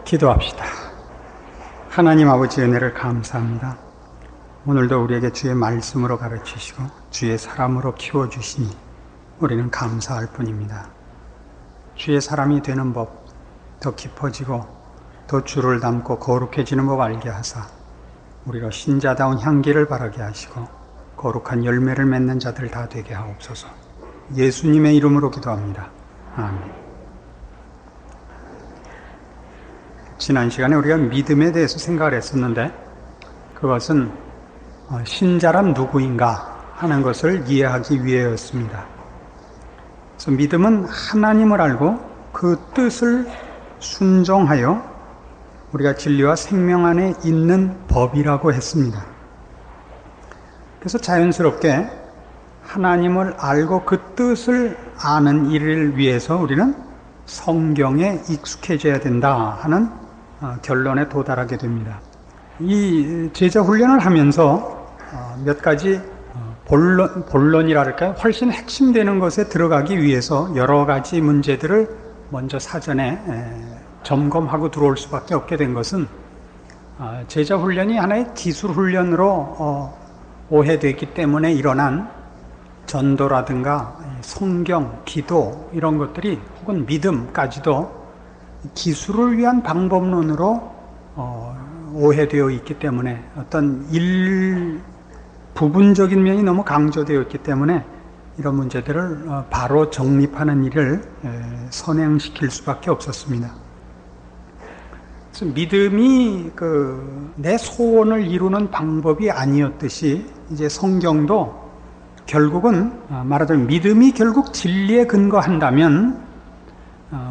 기도합시다. 하나님 아버지 은혜를 감사합니다. 오늘도 우리에게 주의 말씀으로 가르치시고 주의 사람으로 키워주시니 우리는 감사할 뿐입니다. 주의 사람이 되는 법, 더 깊어지고 더 주를 닮고 거룩해지는 법 알게 하사 우리로 신자다운 향기를 바라게 하시고 거룩한 열매를 맺는 자들 다 되게 하옵소서. 예수님의 이름으로 기도합니다. 아멘. 지난 시간에 우리가 믿음에 대해서 생각을 했었는데 그것은 신자란 누구인가 하는 것을 이해하기 위해였습니다. 그래서 믿음은 하나님을 알고 그 뜻을 순종하여 우리가 진리와 생명 안에 있는 법이라고 했습니다. 그래서 자연스럽게 하나님을 알고 그 뜻을 아는 일을 위해서 우리는 성경에 익숙해져야 된다 하는 결론에 도달하게 됩니다. 이 제자 훈련을 하면서 몇 가지 본론이랄까요? 훨씬 핵심되는 것에 들어가기 위해서 여러 가지 문제들을 먼저 사전에 점검하고 들어올 수밖에 없게 된 것은 제자 훈련이 하나의 기술 훈련으로 오해되기 때문에 일어난 전도라든가 성경, 기도 이런 것들이 혹은 믿음까지도 기술을 위한 방법론으로 오해되어 있기 때문에 어떤 부분적인 면이 너무 강조되어 있기 때문에 이런 문제들을 바로 정립하는 일을 선행시킬 수밖에 없었습니다. 그래서 믿음이 내 소원을 이루는 방법이 아니었듯이 이제 성경도 결국은 말하자면 믿음이 결국 진리에 근거한다면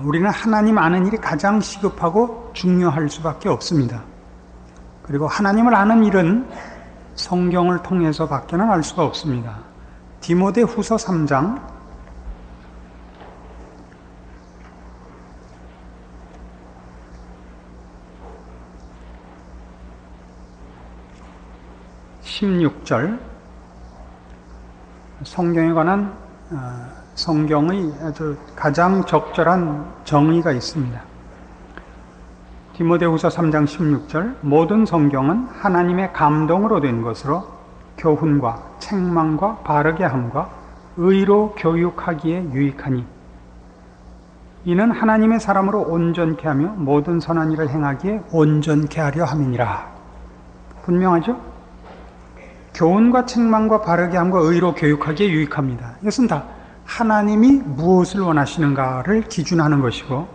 우리는 하나님 아는 일이 가장 시급하고 중요할 수밖에 없습니다. 그리고 하나님을 아는 일은 성경을 통해서 밖에는 알 수가 없습니다. 디모데후서 3장 16절 성경에 관한 성경의 아주 가장 적절한 정의가 있습니다. 디모데후서 3장 16절 모든 성경은 하나님의 감동으로 된 것으로 교훈과 책망과 바르게 함과 의로 교육하기에 유익하니 이는 하나님의 사람으로 온전케 하며 모든 선한 일을 행하기에 온전케 하려 함이니라. 분명하죠? 교훈과 책망과 바르게 함과 의로 교육하기에 유익합니다. 이것은 다 하나님이 무엇을 원하시는가를 기준하는 것이고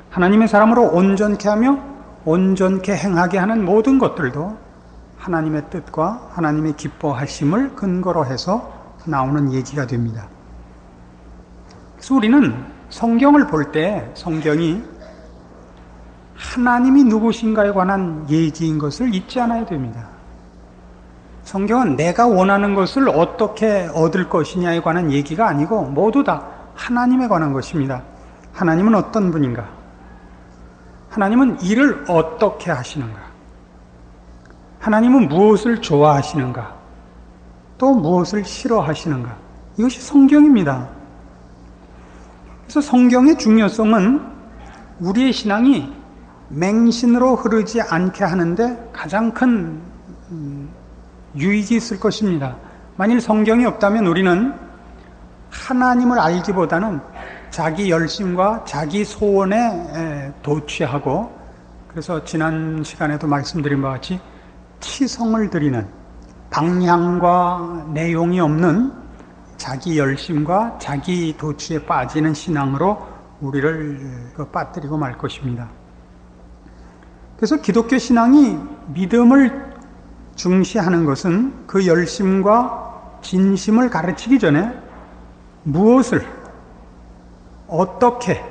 하나님의 사람으로 온전케 하며 온전케 행하게 하는 모든 것들도 하나님의 뜻과 하나님의 기뻐하심을 근거로 해서 나오는 얘기가 됩니다. 그래서 우리는 성경을 볼 때 성경이 하나님이 누구신가에 관한 얘기인 것을 잊지 않아야 됩니다. 성경은 내가 원하는 것을 어떻게 얻을 것이냐에 관한 얘기가 아니고 모두 다 하나님에 관한 것입니다. 하나님은 어떤 분인가? 하나님은 일을 어떻게 하시는가? 하나님은 무엇을 좋아하시는가? 또 무엇을 싫어하시는가? 이것이 성경입니다. 그래서 성경의 중요성은 우리의 신앙이 맹신으로 흐르지 않게 하는데 가장 큰 유익이 있을 것입니다. 만일 성경이 없다면 우리는 하나님을 알기보다는 자기 열심과 자기 소원에 도취하고 그래서 지난 시간에도 말씀드린 바와 같이 치성을 드리는 방향과 내용이 없는 자기 열심과 자기 도취에 빠지는 신앙으로 우리를 빠뜨리고 말 것입니다. 그래서 기독교 신앙이 믿음을 중시하는 것은 그 열심과 진심을 가르치기 전에 무엇을 어떻게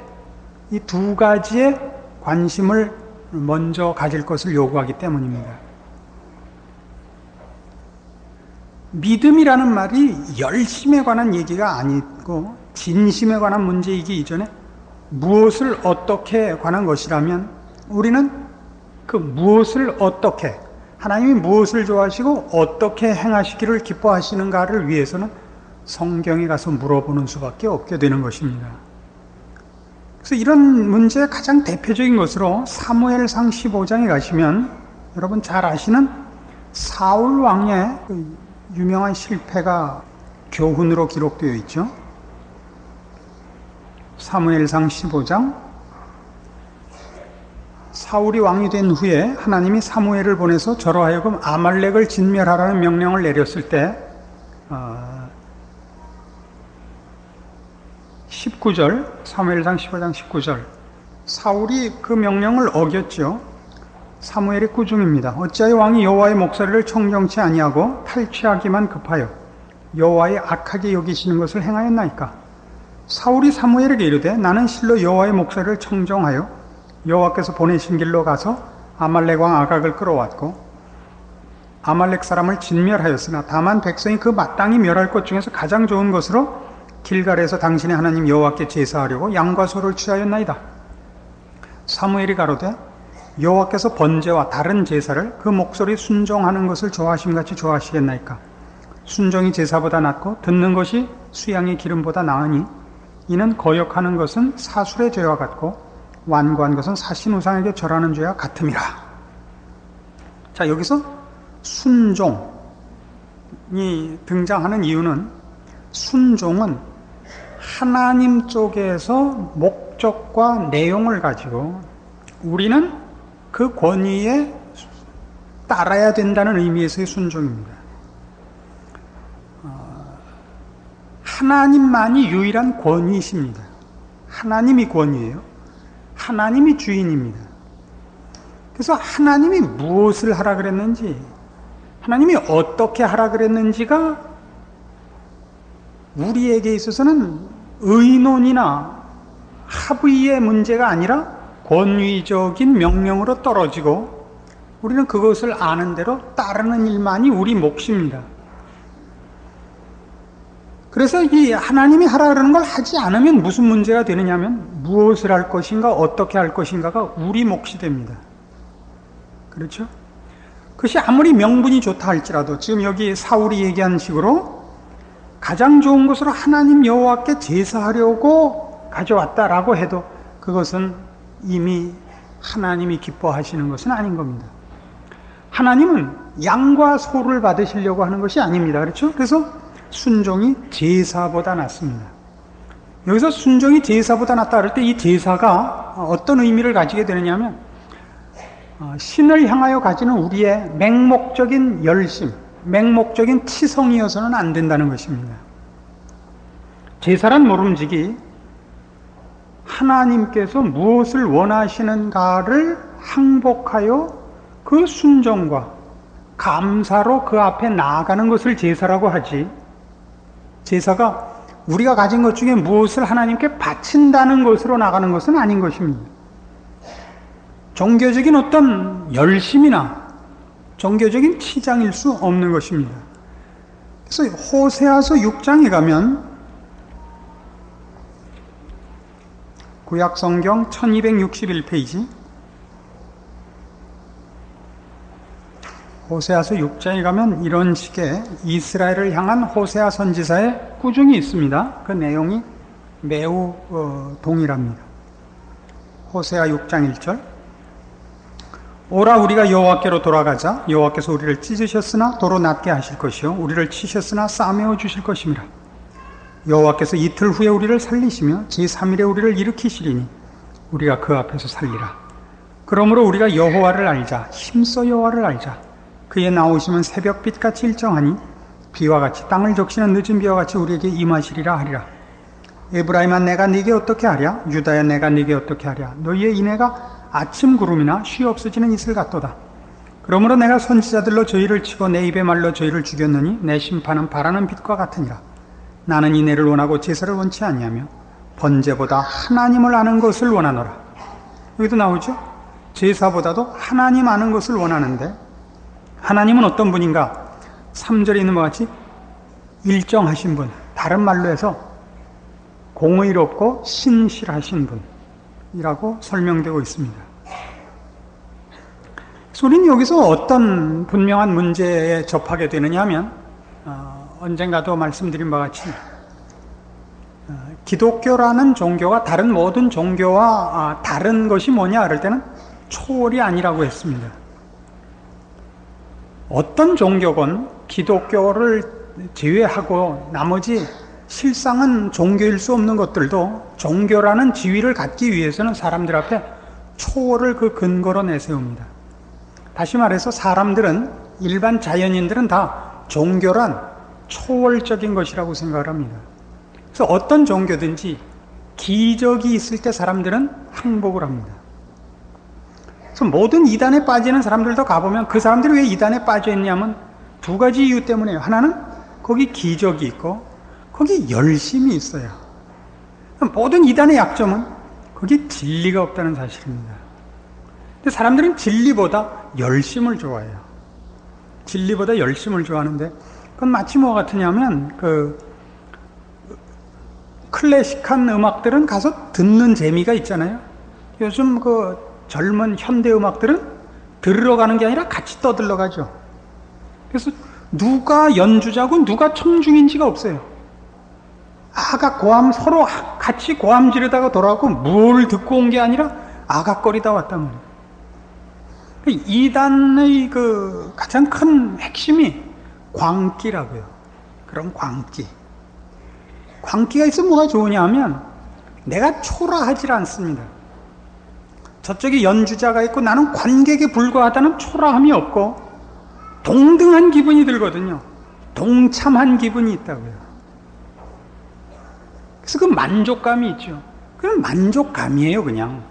이 두 가지에 관심을 먼저 가질 것을 요구하기 때문입니다. 믿음이라는 말이 열심에 관한 얘기가 아니고 진심에 관한 문제이기 이전에 무엇을 어떻게 관한 것이라면 우리는 그 무엇을 어떻게 하나님이 무엇을 좋아하시고 어떻게 행하시기를 기뻐하시는가를 위해서는 성경에 가서 물어보는 수밖에 없게 되는 것입니다. 그래서 이런 문제의 가장 대표적인 것으로 사무엘상 15장에 가시면 여러분 잘 아시는 사울 왕의 그 유명한 실패가 교훈으로 기록되어 있죠. 사무엘상 15장, 사울이 왕이 된 후에 하나님이 사무엘을 보내서 저로 하여금 아말렉을 진멸하라는 명령을 내렸을 때 19절, 사무엘상 15장 19절, 사울이 그 명령을 어겼죠. 사무엘의 꾸중입니다. 어찌하여 왕이 여호와의 목소리를 청정치 아니하고 탈취하기만 급하여 여호와의 악하게 여기시는 것을 행하였나이까? 사울이 사무엘에게 이르되 나는 실로 여호와의 목소리를 청정하여 여호와께서 보내신 길로 가서 아말렉 왕 아각을 끌어왔고 아말렉 사람을 진멸하였으나 다만 백성이 그 마땅히 멸할 것 중에서 가장 좋은 것으로 길갈에서 당신의 하나님 여호와께 제사하려고 양과 소를 취하였나이다. 사무엘이 가로되 여호와께서 번제와 다른 제사를 그 목소리 순종하는 것을 좋아하심같이 좋아하시겠나이까? 순종이 제사보다 낫고 듣는 것이 수양의 기름보다 나으니 이는 거역하는 것은 사술의 죄와 같고 완고한 것은 사신 우상에게 절하는 죄와 같음이라. 자, 여기서 순종이 등장하는 이유는 순종은 하나님 쪽에서 목적과 내용을 가지고 우리는 그 권위에 따라야 된다는 의미에서의 순종입니다. 하나님만이 유일한 권위이십니다. 하나님이 권위예요. 하나님이 주인입니다. 그래서 하나님이 무엇을 하라 그랬는지, 하나님이 어떻게 하라 그랬는지가 우리에게 있어서는 의논이나 합의의 문제가 아니라 권위적인 명령으로 떨어지고 우리는 그것을 아는 대로 따르는 일만이 우리 몫입니다. 그래서 이 하나님이 하라 그러는 걸 하지 않으면 무슨 문제가 되느냐면 무엇을 할 것인가 어떻게 할 것인가가 우리 몫이 됩니다. 그렇죠? 그것이 아무리 명분이 좋다 할지라도 지금 여기 사울이 얘기한 식으로 가장 좋은 것으로 하나님 여호와께 제사하려고 가져왔다라고 해도 그것은 이미 하나님이 기뻐하시는 것은 아닌 겁니다. 하나님은 양과 소를 받으시려고 하는 것이 아닙니다. 그렇죠? 그래서 순종이 제사보다 낫습니다. 여기서 순종이 제사보다 낫다 그럴 때 이 제사가 어떤 의미를 가지게 되느냐면 신을 향하여 가지는 우리의 맹목적인 열심, 맹목적인 치성이어서는 안 된다는 것입니다. 제사란 모름지기 하나님께서 무엇을 원하시는가를 항복하여 그 순종과 감사로 그 앞에 나아가는 것을 제사라고 하지, 제사가 우리가 가진 것 중에 무엇을 하나님께 바친다는 것으로 나가는 것은 아닌 것입니다. 종교적인 어떤 열심이나 종교적인 치장일 수 없는 것입니다. 그래서 호세아서 6장에 가면 구약성경 1261페이지 호세아서 6장에 가면 이런 식의 이스라엘을 향한 호세아 선지자의 꾸중이 있습니다. 그 내용이 매우 동일합니다. 호세아 6장 1절 오라 우리가 여호와께로 돌아가자. 여호와께서 우리를 찢으셨으나 도로 낫게 하실 것이요 우리를 치셨으나 싸매어 주실 것임이라. 여호와께서 이틀 후에 우리를 살리시며 제3일에 우리를 일으키시리니 우리가 그 앞에서 살리라. 그러므로 우리가 여호와를 알자. 힘써 여호와를 알자. 그의 나오심은 새벽빛같이 일정하니 비와 같이 땅을 적시는 늦은 비와 같이 우리에게 임하시리라 하리라. 에브라임아 내가 네게 어떻게 하랴? 유다야 내가 네게 어떻게 하랴? 너희의 인애가 아침 구름이나 쉬 없어지는 이슬 같도다. 그러므로 내가 선지자들로 저희를 치고 내 입의 말로 저희를 죽였느니 내 심판은 바라는 빛과 같으니라. 나는 인애를 원하고 제사를 원치 아니하며 번제보다 하나님을 아는 것을 원하노라. 여기도 나오죠? 제사보다도 하나님 아는 것을 원하는데 하나님은 어떤 분인가? 3절에 있는 것 같이 일정하신 분, 다른 말로 해서 공의롭고 신실하신 분이라고 설명되고 있습니다. 그래서 우리는 여기서 어떤 분명한 문제에 접하게 되느냐 하면 언젠가도 말씀드린 바와 같이 기독교라는 종교가 다른 모든 종교와 다른 것이 뭐냐 그럴 때는 초월이 아니라고 했습니다. 어떤 종교건 기독교를 제외하고 나머지 실상은 종교일 수 없는 것들도 종교라는 지위를 갖기 위해서는 사람들 앞에 초월을 그 근거로 내세웁니다. 다시 말해서 사람들은, 일반 자연인들은 다 종교란 초월적인 것이라고 생각을 합니다. 그래서 어떤 종교든지 기적이 있을 때 사람들은 항복을 합니다. 그래서 모든 이단에 빠지는 사람들도 가보면 그 사람들이 왜 이단에 빠져 있냐면 두 가지 이유 때문에요. 하나는 거기 기적이 있고 거기 열심이 있어요. 모든 이단의 약점은 거기 진리가 없다는 사실입니다. 근데 사람들은 진리보다 열심을 좋아해요. 진리보다 열심을 좋아하는데 그건 마치 뭐 같으냐면 클래식한 음악들은 가서 듣는 재미가 있잖아요. 요즘 젊은 현대 음악들은 들으러 가는 게 아니라 같이 떠들러 가죠. 그래서 누가 연주자고 누가 청중인지가 없어요. 아가 고함 서로 같이 고함 지르다가 돌아오고 뭘 듣고 온 게 아니라 아각거리다 왔단 말이에요. 이단의 가장 큰 핵심이 광기라고요. 그런 광기. 광기가 있으면 뭐가 좋으냐 하면 내가 초라하지 않습니다. 저쪽에 연주자가 있고 나는 관객에 불과하다는 초라함이 없고 동등한 기분이 들거든요. 동참한 기분이 있다고요. 그래서 그 만족감이 있죠. 그건 만족감이에요, 그냥.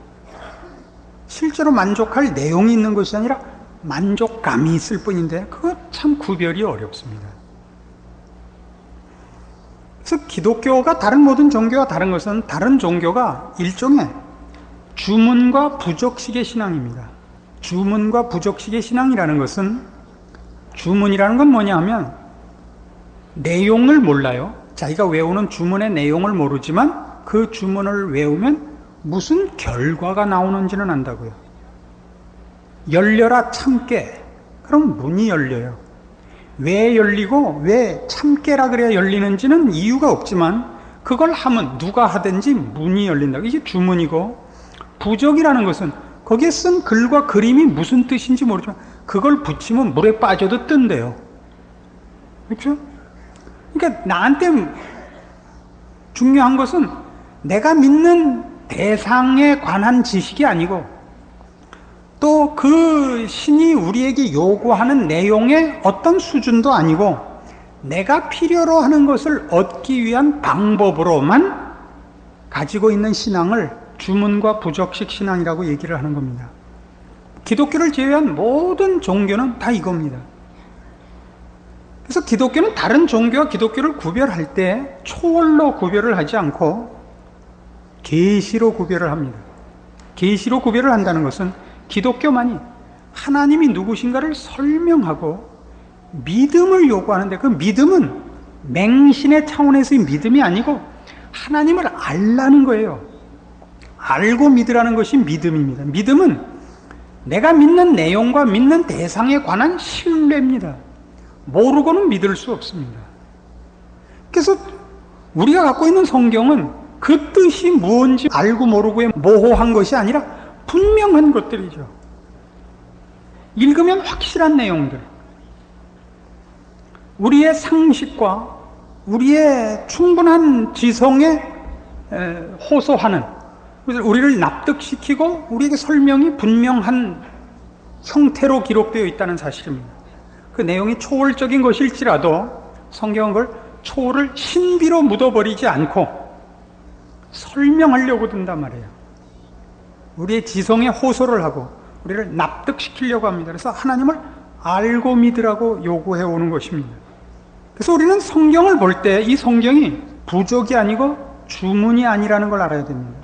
실제로 만족할 내용이 있는 것이 아니라 만족감이 있을 뿐인데 그거 참 구별이 어렵습니다. 그래서 기독교가 다른 모든 종교와 다른 것은 다른 종교가 일종의 주문과 부족식의 신앙입니다. 주문과 부족식의 신앙이라는 것은, 주문이라는 건 뭐냐 하면 내용을 몰라요. 자기가 외우는 주문의 내용을 모르지만 그 주문을 외우면 무슨 결과가 나오는지는 안다고요. 열려라 참깨. 그럼 문이 열려요. 왜 열리고 왜 참깨라 그래야 열리는지는 이유가 없지만 그걸 하면 누가 하든지 문이 열린다. 이게 주문이고, 부적이라는 것은 거기에 쓴 글과 그림이 무슨 뜻인지 모르지만 그걸 붙이면 물에 빠져도 뜬대요. 그렇죠? 그러니까 나한테 중요한 것은 내가 믿는 대상에 관한 지식이 아니고 또 그 신이 우리에게 요구하는 내용의 어떤 수준도 아니고 내가 필요로 하는 것을 얻기 위한 방법으로만 가지고 있는 신앙을 주문과 부적식 신앙이라고 얘기를 하는 겁니다. 기독교를 제외한 모든 종교는 다 이겁니다. 그래서 기독교는 다른 종교와 기독교를 구별할 때 초월로 구별을 하지 않고 계시로 구별을 합니다. 계시로 구별을 한다는 것은 기독교만이 하나님이 누구신가를 설명하고 믿음을 요구하는데, 그 믿음은 맹신의 차원에서의 믿음이 아니고 하나님을 알라는 거예요. 알고 믿으라는 것이 믿음입니다. 믿음은 내가 믿는 내용과 믿는 대상에 관한 신뢰입니다. 모르고는 믿을 수 없습니다. 그래서 우리가 갖고 있는 성경은 그 뜻이 무엇인지 알고 모르고의 모호한 것이 아니라 분명한 것들이죠. 읽으면 확실한 내용들, 우리의 상식과 우리의 충분한 지성에 호소하는, 우리를 납득시키고 우리에게 설명이 분명한 형태로 기록되어 있다는 사실입니다. 그 내용이 초월적인 것일지라도 성경은 그걸 초월을 신비로 묻어버리지 않고 설명하려고 든단 말이에요. 우리의 지성에 호소를 하고 우리를 납득시키려고 합니다. 그래서 하나님을 알고 믿으라고 요구해 오는 것입니다. 그래서 우리는 성경을 볼 때 이 성경이 부족이 아니고 주문이 아니라는 걸 알아야 됩니다.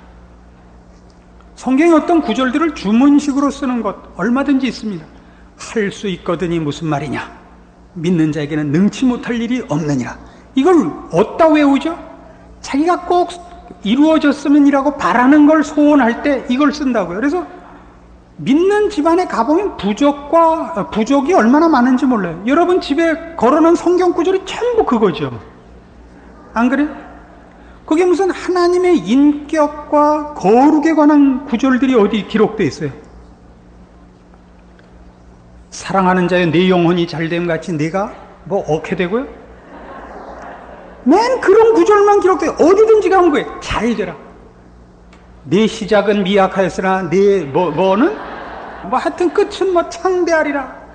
성경의 어떤 구절들을 주문식으로 쓰는 것 얼마든지 있습니다. 할 수 있거든이 무슨 말이냐, 믿는 자에게는 능치 못할 일이 없느니라. 이걸 어디다 외우죠? 자기가 꼭 이루어졌으면이라고 바라는 걸 소원할 때 이걸 쓴다고요. 그래서 믿는 집안에 가보면 부족이 얼마나 많은지 몰라요. 여러분 집에 걸어놓은 성경 구절이 전부 그거죠. 안 그래요? 그게 무슨 하나님의 인격과 거룩에 관한 구절들이 어디 기록되어 있어요? 사랑하는 자여 내 영혼이 잘됨 같이 내가 뭐 얻게 되고요? 맨 그런 구절만 기록돼요. 어디든지 가면 거예요. 잘 되라. 내 시작은 미약하였으나 내 뭐는 뭐 하여튼 끝은 뭐 창대하리라.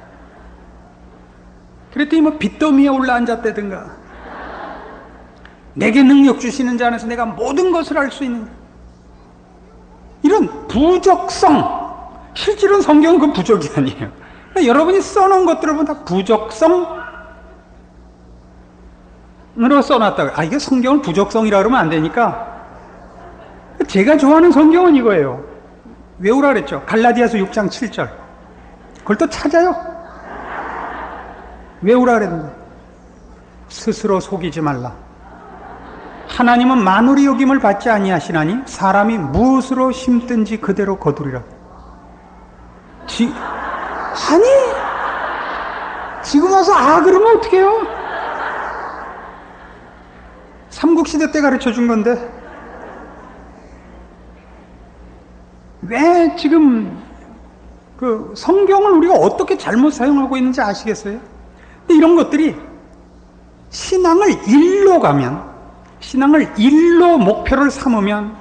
그랬더니 뭐 빚더미에 올라앉았다든가, 내게 능력 주시는 자 안에서 내가 모든 것을 할 수 있는, 이런 부적성. 실제로는 성경은 그 부적이 아니에요. 그러니까 여러분이 써놓은 것들을 보면 다 부적성으로 써놨다고. 아, 이게 성경을 부적성이라 그러면 안 되니까, 제가 좋아하는 성경은 이거예요. 외우라 그랬죠. 갈라디아서 6장 7절. 그걸 또 찾아요. 외우라 그랬는데, 스스로 속이지 말라. 하나님은 만울이 여김을 받지 아니하시나니 사람이 무엇으로 심든지 그대로 거두리라. 아니, 지금 와서 그러면 어떡해요? 삼국시대 때 가르쳐 준 건데 왜 지금 그 성경을 우리가 어떻게 잘못 사용하고 있는지 아시겠어요? 근데 이런 것들이 신앙을 일로 목표를 삼으면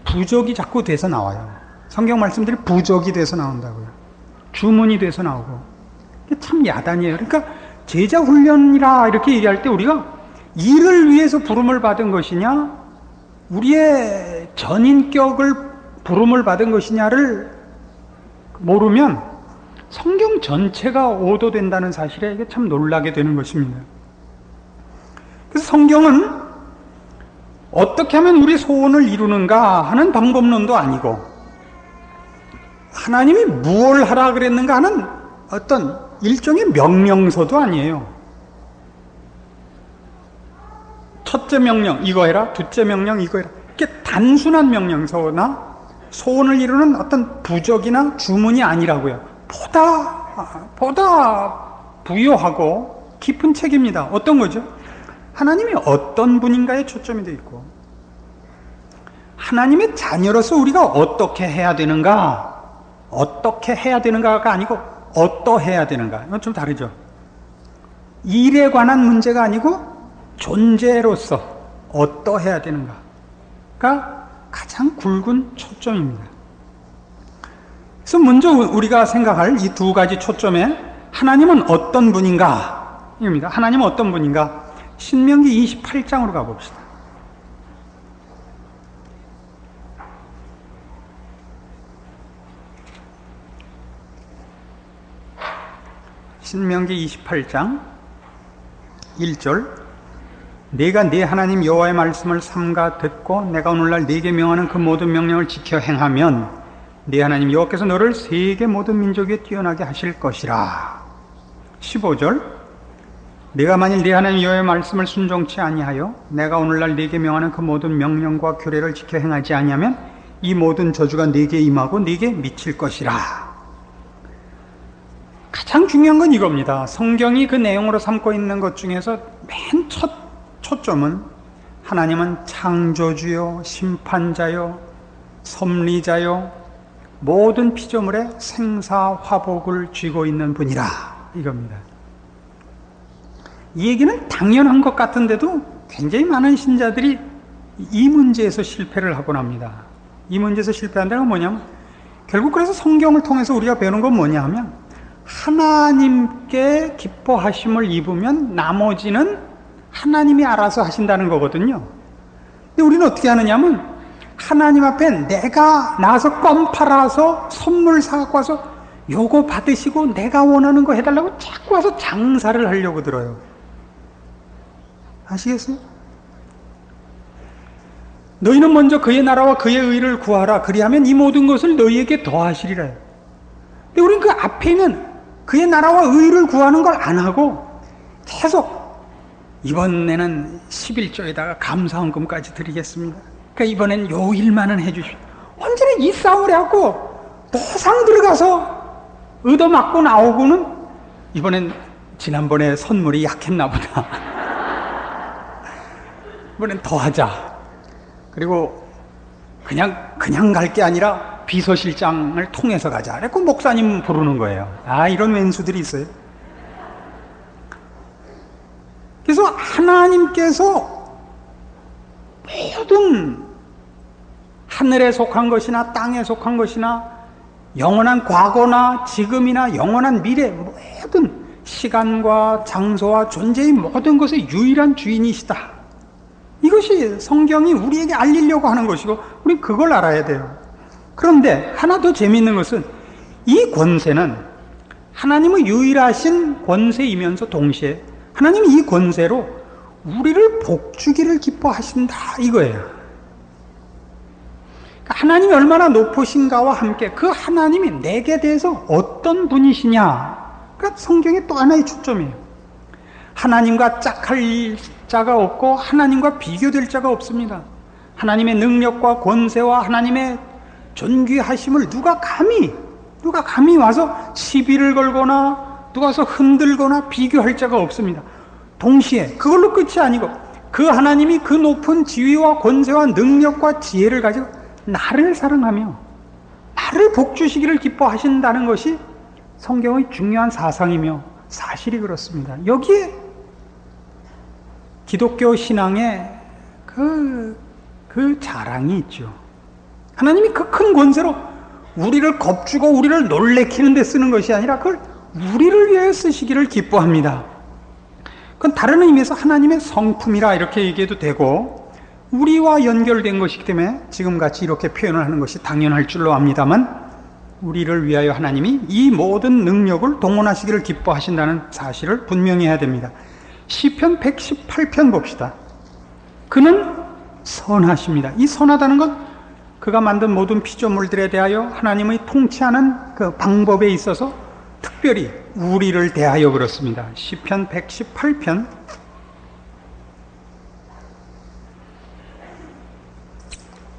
부적이 자꾸 돼서 나와요. 성경 말씀들이 부적이 돼서 나온다고요. 주문이 돼서 나오고. 이게 참 야단이에요. 그러니까 제자 훈련이라 이렇게 얘기할 때 우리가 일을 위해서 부름을 받은 것이냐, 우리의 전인격을 부름을 받은 것이냐를 모르면 성경 전체가 오도된다는 사실에 이게 참 놀라게 되는 것입니다. 그래서 성경은 어떻게 하면 우리 소원을 이루는가 하는 방법론도 아니고, 하나님이 무엇을 하라 그랬는가 하는 어떤 일종의 명령서도 아니에요. 첫째 명령 이거 해라, 둘째 명령 이거 해라, 이렇게 단순한 명령서나 소원을 이루는 어떤 부적이나 주문이 아니라고요. 보다 부유하고 깊은 책입니다. 어떤 거죠? 하나님이 어떤 분인가에 초점이 되어 있고, 하나님의 자녀로서 우리가 어떻게 해야 되는가가 아니고 어떠해야 되는가. 이건 좀 다르죠. 일에 관한 문제가 아니고 존재로서 어떠해야 되는가가 가장 굵은 초점입니다. 그래서 먼저 우리가 생각할 이 두 가지 초점에 하나님은 어떤 분인가 입니다. 하나님은 어떤 분인가? 신명기 28장으로 가봅시다. 신명기 28장 1절. 내가 네 하나님 여호와의 말씀을 삼가 듣고 내가 오늘날 네게 명하는 그 모든 명령을 지켜 행하면 네 하나님 여호와께서 너를 세계 모든 민족 위에 뛰어나게 하실 것이라. 15절. 내가 만일 네 하나님 여호와의 말씀을 순종치 아니하여 내가 오늘날 네게 명하는 그 모든 명령과 규례를 지켜 행하지 아니하면 이 모든 저주가 네게 임하고 네게 미칠 것이라. 가장 중요한 건 이겁니다. 성경이 그 내용으로 삼고 있는 것 중에서 맨 첫 초점은 하나님은 창조주요, 심판자요, 섭리자요, 모든 피조물의 생사화복을 쥐고 있는 분이라, 이겁니다. 이 얘기는 당연한 것 같은데도 굉장히 많은 신자들이 이 문제에서 실패를 하곤 합니다. 이 문제에서 실패한다는 건 뭐냐면, 결국 그래서 성경을 통해서 우리가 배우는 건 뭐냐 하면, 하나님께 기뻐하심을 입으면 나머지는 하나님이 알아서 하신다는 거거든요. 근데 우리는 어떻게 하느냐 하면, 하나님 앞에 내가 나와서 껌 팔아서 선물 사갖고 와서 요거 받으시고 내가 원하는 거 해달라고 자꾸 와서 장사를 하려고 들어요. 아시겠어요? 너희는 먼저 그의 나라와 그의 의를 구하라. 그리하면 이 모든 것을 너희에게 더하시리라. 근데 우리는 그 앞에 있는 그의 나라와 의를 구하는 걸 안 하고 계속 이번에는 11조에다가 감사헌금까지 드리겠습니다. 그러니까 이번엔 요 일만은 해주십시오. 언제나 이 싸움을 해갖고 노상 들어가서 얻어맞고 나오고는 이번엔 지난번에 선물이 약했나 보다. 이번엔 더 하자. 그리고 그냥 갈 게 아니라 비서실장을 통해서 가자. 그래서 목사님 부르는 거예요. 이런 왼수들이 있어요. 그래서 하나님께서 모든 하늘에 속한 것이나 땅에 속한 것이나 영원한 과거나 지금이나 영원한 미래, 모든 시간과 장소와 존재의 모든 것의 유일한 주인이시다. 이것이 성경이 우리에게 알리려고 하는 것이고 우리 그걸 알아야 돼요. 그런데 하나 더 재미있는 것은 이 권세는 하나님의 유일하신 권세이면서 동시에 하나님이 이 권세로 우리를 복주기를 기뻐하신다 이거예요. 그러니까 하나님이 얼마나 높으신가와 함께 그 하나님이 내게 대해서 어떤 분이시냐, 그러니까 성경의 또 하나의 초점이에요. 하나님과 짝할 자가 없고 하나님과 비교될 자가 없습니다. 하나님의 능력과 권세와 하나님의 존귀하심을 누가 감히 와서 시비를 걸거나 누가 와서 흔들거나 비교할 자가 없습니다. 동시에 그걸로 끝이 아니고 그 하나님이 그 높은 지위와 권세와 능력과 지혜를 가지고 나를 사랑하며 나를 복주시기를 기뻐하신다는 것이 성경의 중요한 사상이며 사실이 그렇습니다. 여기에 기독교 신앙의 그 자랑이 있죠. 하나님이 그 큰 권세로 우리를 겁주고 우리를 놀래키는 데 쓰는 것이 아니라 그걸 우리를 위해 쓰시기를 기뻐합니다. 그건 다른 의미에서 하나님의 성품이라 이렇게 얘기해도 되고 우리와 연결된 것이기 때문에 지금같이 이렇게 표현을 하는 것이 당연할 줄로 압니다만 우리를 위하여 하나님이 이 모든 능력을 동원하시기를 기뻐하신다는 사실을 분명히 해야 됩니다. 시편 118편 봅시다. 그는 선하십니다. 이 선하다는 건 그가 만든 모든 피조물들에 대하여 하나님의 통치하는 그 방법에 있어서 특별히 우리를 대하여 그렇습니다. 시편 118편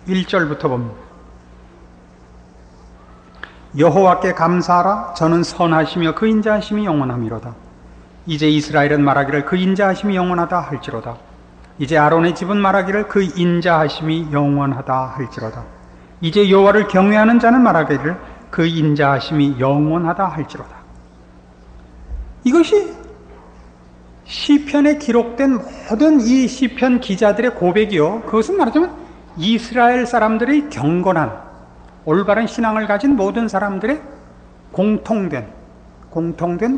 1절부터 봅니다. 여호와께 감사하라. 저는 선하시며 그 인자하심이 영원함이로다. 이제 이스라엘은 말하기를 그 인자하심이 영원하다 할지로다. 이제 아론의 집은 말하기를 그 인자하심이 영원하다 할지로다. 이제 여호와를 경외하는 자는 말하기를 그 인자하심이 영원하다 할지로다. 이것이 시편에 기록된 모든 이 시편 기자들의 고백이요, 그것은 말하자면 이스라엘 사람들의 경건한 올바른 신앙을 가진 모든 사람들의 공통된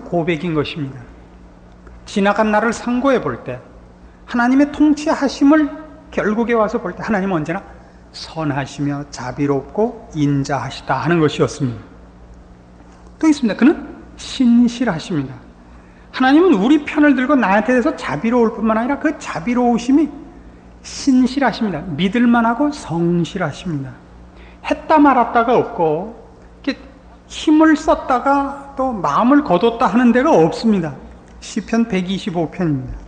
고백인 것입니다. 지나간 날을 상고해 볼 때 하나님의 통치하심을 결국에 와서 볼 때 하나님은 언제나 선하시며 자비롭고 인자하시다 하는 것이었습니다. 또 있습니다. 그는 신실하십니다. 하나님은 우리 편을 들고 나한테 대해서 자비로울 뿐만 아니라 그 자비로우심이 신실하십니다. 믿을만하고 성실하십니다. 했다 말았다가 없고 이렇게 힘을 썼다가 또 마음을 거뒀다 하는 데가 없습니다. 시편 125편입니다.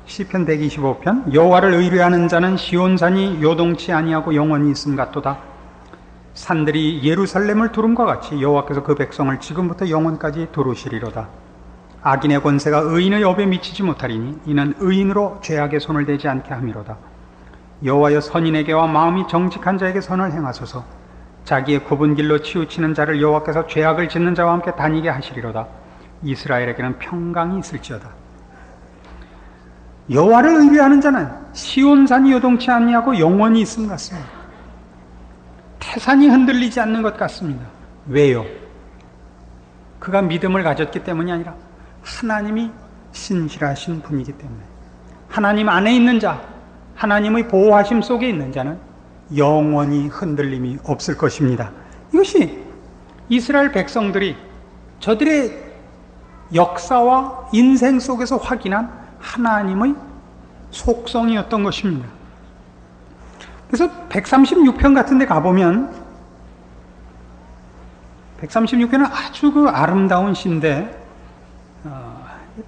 시편 125편 여호와를 의뢰하는 자는 시온산이 요동치 아니하고 영원히 있음 같도다. 산들이 예루살렘을 두름과 같이 여호와께서 그 백성을 지금부터 영원까지 두루시리로다. 악인의 권세가 의인의 업에 미치지 못하리니 이는 의인으로 죄악의 손을 대지 않게 함이로다. 여호와여 선인에게와 마음이 정직한 자에게 선을 행하소서. 자기의 굽은 길로 치우치는 자를 여호와께서 죄악을 짓는 자와 함께 다니게 하시리로다. 이스라엘에게는 평강이 있을지어다. 여호와를 의뢰하는 자는 시온산이 요동치 아니하고 영원히 있음 같습니다. 태산이 흔들리지 않는 것 같습니다. 왜요? 그가 믿음을 가졌기 때문이 아니라 하나님이 신실하신 분이기 때문에, 하나님 안에 있는 자, 하나님의 보호하심 속에 있는 자는 영원히 흔들림이 없을 것입니다. 이것이 이스라엘 백성들이 저들의 역사와 인생 속에서 확인한 하나님의 속성이었던 것입니다. 그래서 136편 같은 데 가보면 136편은 아주 그 아름다운 시인데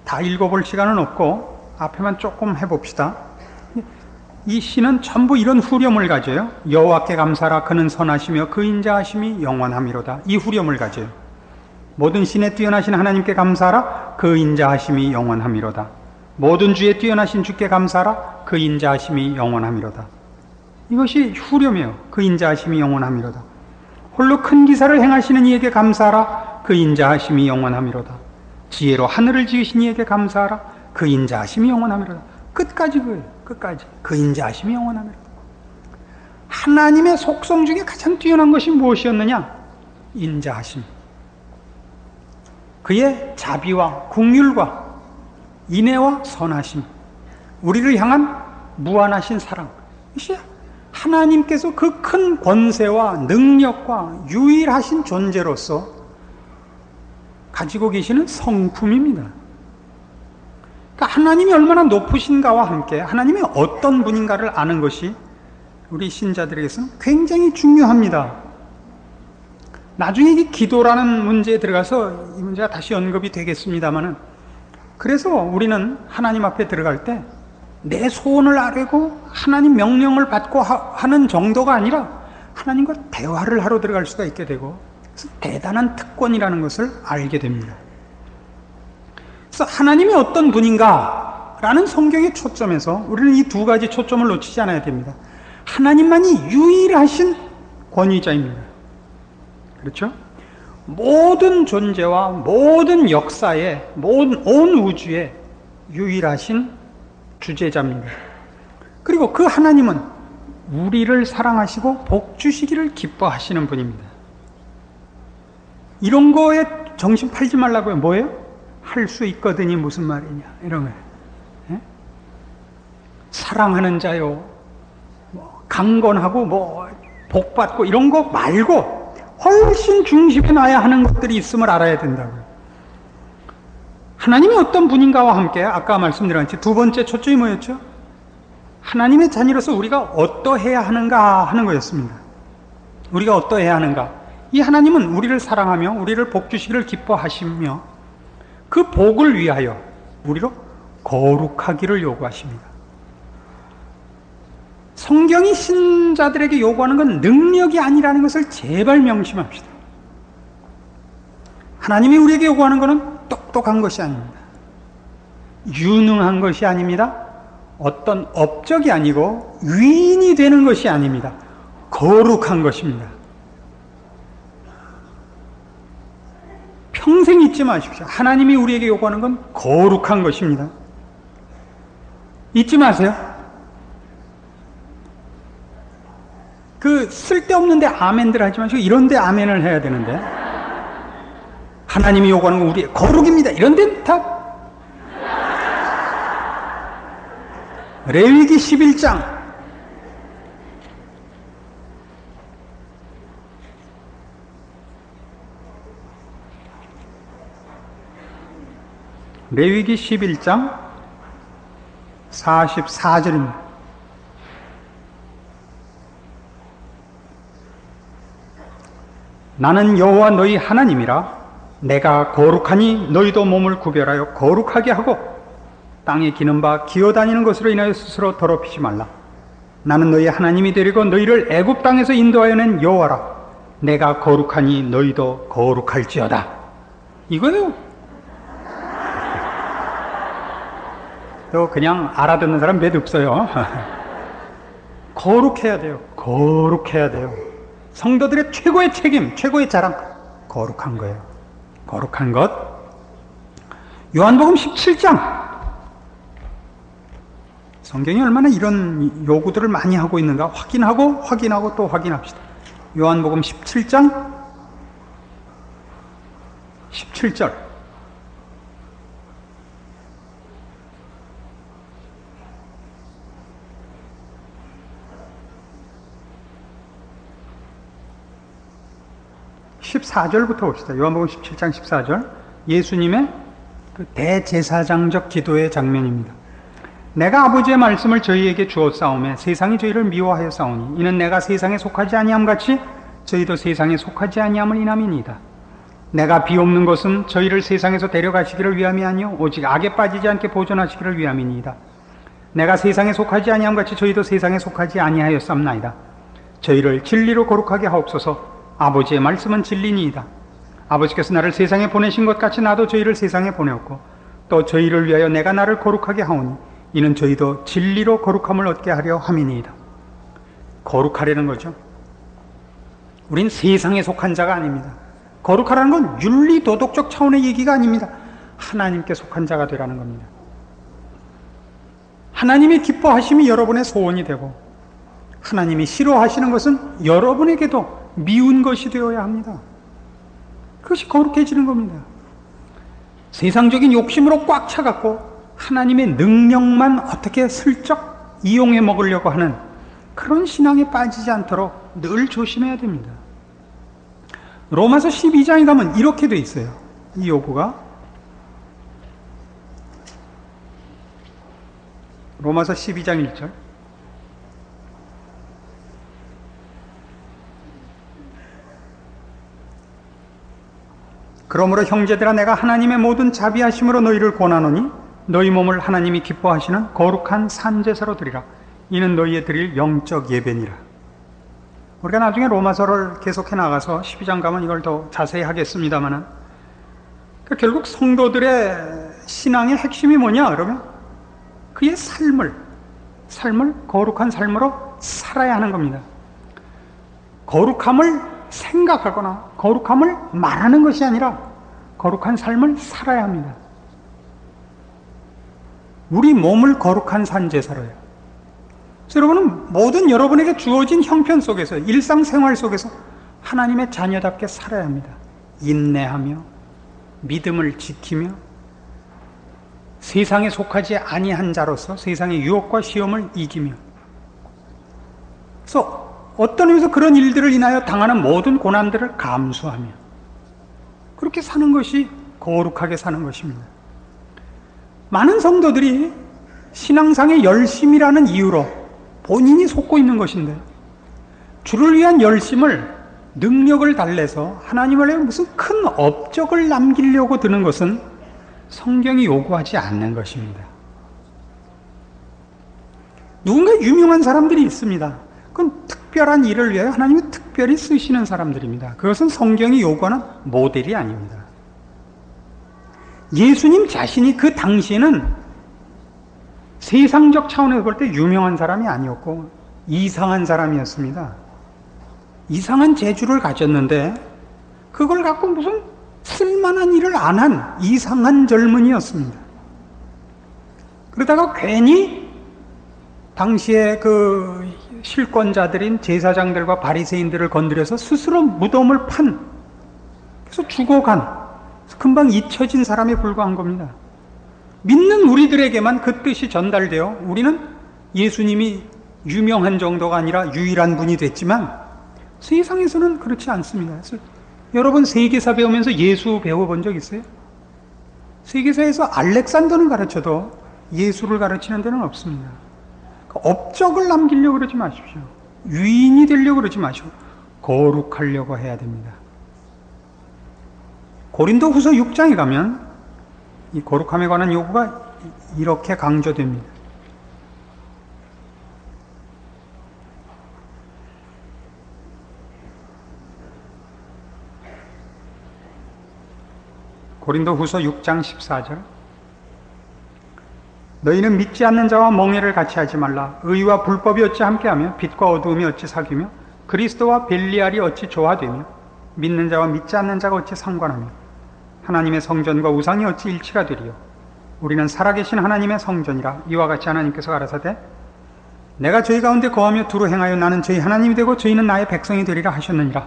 다 읽어볼 시간은 없고 앞에만 조금 해봅시다. 이 시는 전부 이런 후렴을 가져요. 여호와께 감사라. 그는 선하시며 그 인자하심이 영원함이로다. 이 후렴을 가져요. 모든 신에 뛰어나신 하나님께 감사하라. 그 인자하심이 영원함이로다. 모든 주에 뛰어나신 주께 감사하라. 그 인자하심이 영원함이로다. 이것이 후렴이에요. 그 인자하심이 영원함이로다. 홀로 큰 기사를 행하시는 이에게 감사하라. 그 인자하심이 영원함이로다. 지혜로 하늘을 지으신 이에게 감사하라. 그 인자하심이 영원함이로다. 끝까지 그예요. 끝까지. 그 인자하심이 영원함이로다. 하나님의 속성 중에 가장 뛰어난 것이 무엇이었느냐? 인자하심. 그의 자비와 긍휼과 인애와 선하심, 우리를 향한 무한하신 사랑. 이것이 하나님께서 그 큰 권세와 능력과 유일하신 존재로서 가지고 계시는 성품입니다. 그러니까 하나님이 얼마나 높으신가와 함께 하나님이 어떤 분인가를 아는 것이 우리 신자들에게서는 굉장히 중요합니다. 나중에 이 기도라는 문제에 들어가서 이 문제가 다시 언급이 되겠습니다만은, 그래서 우리는 하나님 앞에 들어갈 때 내 소원을 아뢰고 하나님 명령을 받고 하는 정도가 아니라 하나님과 대화를 하러 들어갈 수가 있게 되고, 그래서 대단한 특권이라는 것을 알게 됩니다. 그래서 하나님이 어떤 분인가 라는 성경의 초점에서 우리는 이 두 가지 초점을 놓치지 않아야 됩니다. 하나님만이 유일하신 권위자입니다. 그렇죠? 모든 존재와 모든 역사에, 온 우주에 유일하신 주제자입니다. 그리고 그 하나님은 우리를 사랑하시고 복 주시기를 기뻐하시는 분입니다. 이런 거에 정신 팔지 말라고요. 뭐예요? 할 수 있거든이 무슨 말이냐, 이런 거예요. 예? 사랑하는 자요, 강건하고 복받고 이런 거 말고 훨씬 중심에 놔야 하는 것들이 있음을 알아야 된다고요. 하나님이 어떤 분인가와 함께 아까 말씀드렸듯이 두 번째 초점이 뭐였죠? 하나님의 자녀로서 우리가 어떠해야 하는가 하는 거였습니다. 우리가 어떠해야 하는가? 이 하나님은 우리를 사랑하며 우리를 복 주시기를 기뻐하시며 그 복을 위하여 우리로 거룩하기를 요구하십니다. 성경이 신자들에게 요구하는 건 능력이 아니라는 것을 제발 명심합시다. 하나님이 우리에게 요구하는 것은 똑똑한 것이 아닙니다. 유능한 것이 아닙니다. 어떤 업적이 아니고 위인이 되는 것이 아닙니다. 거룩한 것입니다. 평생 잊지 마십시오. 하나님이 우리에게 요구하는 건 거룩한 것입니다. 잊지 마세요. 그 쓸데없는데 아멘들 하지 마시고 이런데 아멘을 해야 되는데, 하나님이 요구하는 건 우리의 거룩입니다. 이런 데는 다 레위기 11장 레위기 11장 44절입니다. 나는 여호와 너희 하나님이라. 내가 거룩하니 너희도 몸을 구별하여 거룩하게 하고 땅에 기는 바 기어다니는 것으로 인하여 스스로 더럽히지 말라. 나는 너희 하나님이 되리고 너희를 애굽 땅에서 인도하여 낸 여호와라. 내가 거룩하니 너희도 거룩할지어다. 이거예요. 또 그냥 알아듣는 사람 몇 없어요. 거룩해야 돼요. 거룩해야 돼요. 성도들의 최고의 책임, 최고의 자랑, 거룩한 거예요. 거룩한 것. 요한복음 17장. 성경이 얼마나 이런 요구들을 많이 하고 있는가 확인하고 또 확인합시다. 요한복음 17장 17절. (14절부터) 봅시다. 요한복음 17장 14절. 예수님의 그 대제사장적 기도의 장면입니다. 내가 아버지의 말씀을 저희에게 주었사오매 세상이 저희를 미워하여 싸우니 이는 내가 세상에 속하지 아니함 같이 저희도 세상에 속하지 아니함을 인함이니이다. 내가 비옵는 것은 저희를 세상에서 데려가시기를 위함이 아니요 오직 악에 빠지지 않게 보존하시기를 위함이니이다. 내가 세상에 속하지 아니함 같이 저희도 세상에 속하지 아니하였삼나이다. 저희를 진리로 거룩하게 하옵소서. 아버지의 말씀은 진리니이다. 아버지께서 나를 세상에 보내신 것 같이 나도 저희를 세상에 보내었고 또 저희를 위하여 내가 나를 거룩하게 하오니 이는 저희도 진리로 거룩함을 얻게 하려 함이니이다. 거룩하려는 거죠. 우린 세상에 속한 자가 아닙니다. 거룩하라는 건 윤리 도덕적 차원의 얘기가 아닙니다. 하나님께 속한 자가 되라는 겁니다. 하나님이 기뻐하심이 여러분의 소원이 되고 하나님이 싫어하시는 것은 여러분에게도 미운 것이 되어야 합니다. 그것이 거룩해지는 겁니다. 세상적인 욕심으로 꽉 차갖고 하나님의 능력만 어떻게 슬쩍 이용해 먹으려고 하는 그런 신앙에 빠지지 않도록 늘 조심해야 됩니다. 로마서 12장에 가면 이렇게 돼 있어요. 이 요구가 로마서 12장 1절 그러므로 형제들아 내가 하나님의 모든 자비하심으로 너희를 권하노니 너희 몸을 하나님이 기뻐하시는 거룩한 산제사로 드리라. 이는 너희의 드릴 영적 예배니라. 우리가 나중에 로마서를 계속해 나가서 12장 가면 이걸 더 자세히 하겠습니다만은 그러니까 결국 성도들의 신앙의 핵심이 뭐냐 그러면 그의 삶을 거룩한 삶으로 살아야 하는 겁니다. 거룩함을 생각하거나 거룩함을 말하는 것이 아니라 거룩한 삶을 살아야 합니다. 우리 몸을 거룩한 산제사로 해요. 그래서 여러분은 모든 여러분에게 주어진 형편 속에서 일상생활 속에서 하나님의 자녀답게 살아야 합니다. 인내하며 믿음을 지키며 세상에 속하지 아니한 자로서 세상의 유혹과 시험을 이기며 그래서 어떤 의미에서 그런 일들을 인하여 당하는 모든 고난들을 감수하며 그렇게 사는 것이 거룩하게 사는 것입니다. 많은 성도들이 신앙상의 열심이라는 이유로 본인이 속고 있는 것인데 주를 위한 열심을 능력을 달래서 하나님을 위해 무슨 큰 업적을 남기려고 드는 것은 성경이 요구하지 않는 것입니다. 누군가 유명한 사람들이 있습니다. 그건 특별한 일을 위하여 하나님이 특별히 쓰시는 사람들입니다. 그것은 성경이 요구하는 모델이 아닙니다. 예수님 자신이 그 당시에는 세상적 차원에서 볼 때 유명한 사람이 아니었고 이상한 사람이었습니다. 이상한 재주를 가졌는데 그걸 갖고 무슨 쓸만한 일을 안 한 이상한 젊은이였습니다. 그러다가 괜히 당시에 그 실권자들인 제사장들과 바리새인들을 건드려서 스스로 무덤을 판, 그래서 죽어간, 금방 잊혀진 사람에 불과한 겁니다. 믿는 우리들에게만 그 뜻이 전달되어 우리는 예수님이 유명한 정도가 아니라 유일한 분이 됐지만 세상에서는 그렇지 않습니다. 그래서 여러분 세계사 배우면서 예수 배워본 적 있어요? 세계사에서 알렉산더는 가르쳐도 예수를 가르치는 데는 없습니다. 업적을 남기려고 그러지 마십시오. 유인이 되려고 그러지 마시고 거룩하려고 해야 됩니다. 고린도 후서 6장에 가면 이 거룩함에 관한 요구가 이렇게 강조됩니다. 고린도 후서 6장 14절 너희는 믿지 않는 자와 멍해를 같이 하지 말라. 의와 불법이 어찌 함께하며 빛과 어두움이 어찌 사귀며 그리스도와 벨리알이 어찌 조화되며 믿는 자와 믿지 않는 자가 어찌 상관하며 하나님의 성전과 우상이 어찌 일치가 되리요. 우리는 살아계신 하나님의 성전이라. 이와 같이 하나님께서 가라사대 내가 저희 가운데 거하며 두루 행하여 나는 저희 하나님이 되고 저희는 나의 백성이 되리라 하셨느니라.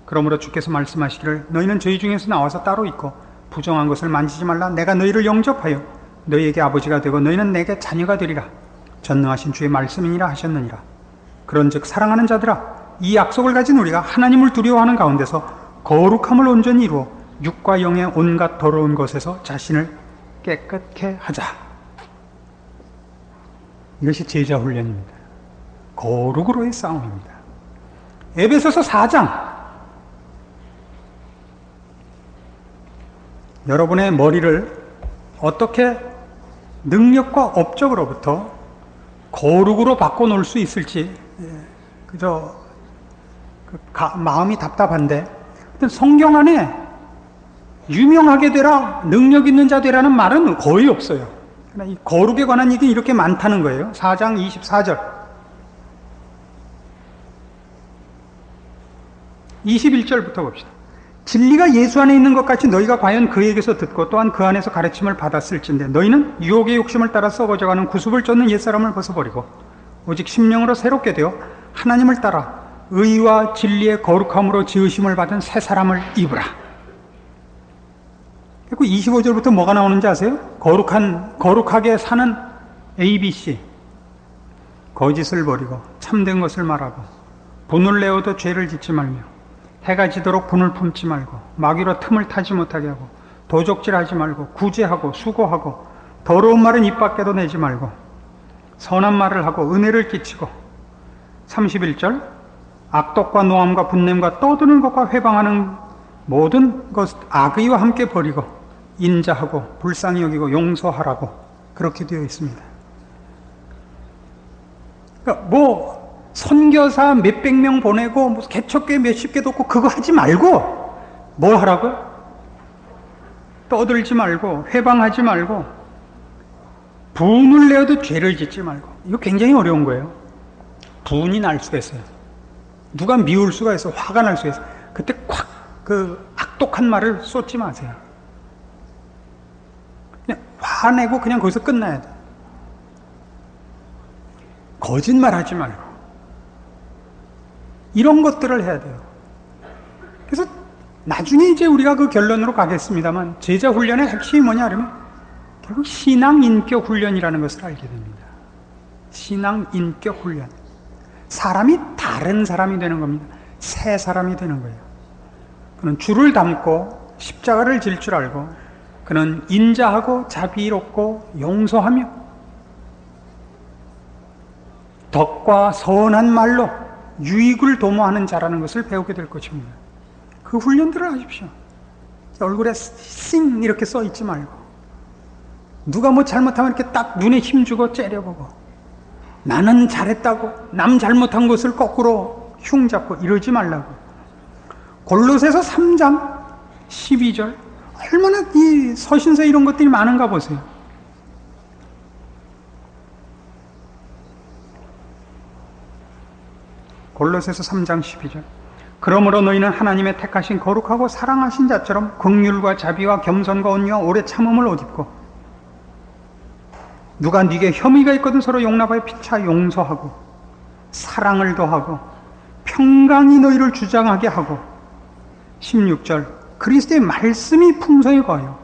그러므로 주께서 말씀하시기를 너희는 저희 중에서 나와서 따로 있고 부정한 것을 만지지 말라. 내가 너희를 영접하여 너희에게 아버지가 되고 너희는 내게 자녀가 되리라. 전능하신 주의 말씀이니라 하셨느니라. 그런즉 사랑하는 자들아 이 약속을 가진 우리가 하나님을 두려워하는 가운데서 거룩함을 온전히 이루어 육과 영의 온갖 더러운 것에서 자신을 깨끗게 하자. 이것이 제자 훈련입니다. 거룩으로의 싸움입니다. 에베소서 4장 여러분의 머리를 어떻게 능력과 업적으로부터 거룩으로 바꿔놓을 수 있을지 그저 마음이 답답한데 성경 안에 유명하게 되라, 능력 있는 자 되라는 말은 거의 없어요. 그러나 이 거룩에 관한 얘기 이렇게 많다는 거예요. 4장 24절. 21절부터 봅시다. 진리가 예수 안에 있는 것 같이 너희가 과연 그에게서 듣고 또한 그 안에서 가르침을 받았을진데 너희는 유혹의 욕심을 따라 썩어져가는 구습을 쫓는 옛사람을 벗어버리고 오직 심령으로 새롭게 되어 하나님을 따라 의와 진리의 거룩함으로 지으심을 받은 새 사람을 입으라. 그리고 25절부터 뭐가 나오는지 아세요? 거룩하게 사는 ABC. 거짓을 버리고 참된 것을 말하고 분을 내어도 죄를 짓지 말며 해가 지도록 분을 품지 말고 마귀로 틈을 타지 못하게 하고 도적질하지 말고 구제하고 수고하고 더러운 말은 입 밖에도 내지 말고 선한 말을 하고 은혜를 끼치고 31절 악독과 노함과 분냄과 떠드는 것과 회방하는 모든 것 악의와 함께 버리고 인자하고 불쌍히 여기고 용서하라고 그렇게 되어 있습니다. 그러니까 선교사 몇백 명 보내고 개척교회 몇십 개도 없고 그거 하지 말고 뭐 하라고요? 떠들지 말고 회방하지 말고 분을 내어도 죄를 짓지 말고. 이거 굉장히 어려운 거예요. 분이 날 수가 있어요. 누가 미울 수가 있어. 화가 날 수가 있어요. 그때 콱 그 악독한 말을 쏟지 마세요. 그냥 화내고 그냥 거기서 끝나야 돼. 거짓말 하지 말고 이런 것들을 해야 돼요. 그래서 나중에 이제 우리가 그 결론으로 가겠습니다만 제자 훈련의 핵심이 뭐냐 하면 결국 신앙 인격 훈련이라는 것을 알게 됩니다. 신앙 인격 훈련. 사람이 다른 사람이 되는 겁니다. 새 사람이 되는 거예요. 그는 주를 닮고 십자가를 질 줄 알고 그는 인자하고 자비롭고 용서하며 덕과 선한 말로 유익을 도모하는 자라는 것을 배우게 될 것입니다. 그 훈련들을 하십시오. 얼굴에 싱 이렇게 써 있지 말고 누가 뭐 잘못하면 이렇게 딱 눈에 힘주고 째려보고 나는 잘했다고 남 잘못한 것을 거꾸로 흉잡고 이러지 말라고. 골로새서 3장 12절 얼마나 이 서신서에 이런 것들이 많은가 보세요. 골로새서 3장 12절 그러므로 너희는 하나님의 택하신 거룩하고 사랑하신 자처럼 긍휼과 자비와 겸손과 온유와 오래 참음을 옷 입고 누가 네게 혐의가 있거든 서로 용납하여 피차 용서하고 사랑을 더하고 평강이 너희를 주장하게 하고 16절 그리스도의 말씀이 풍성히 거하여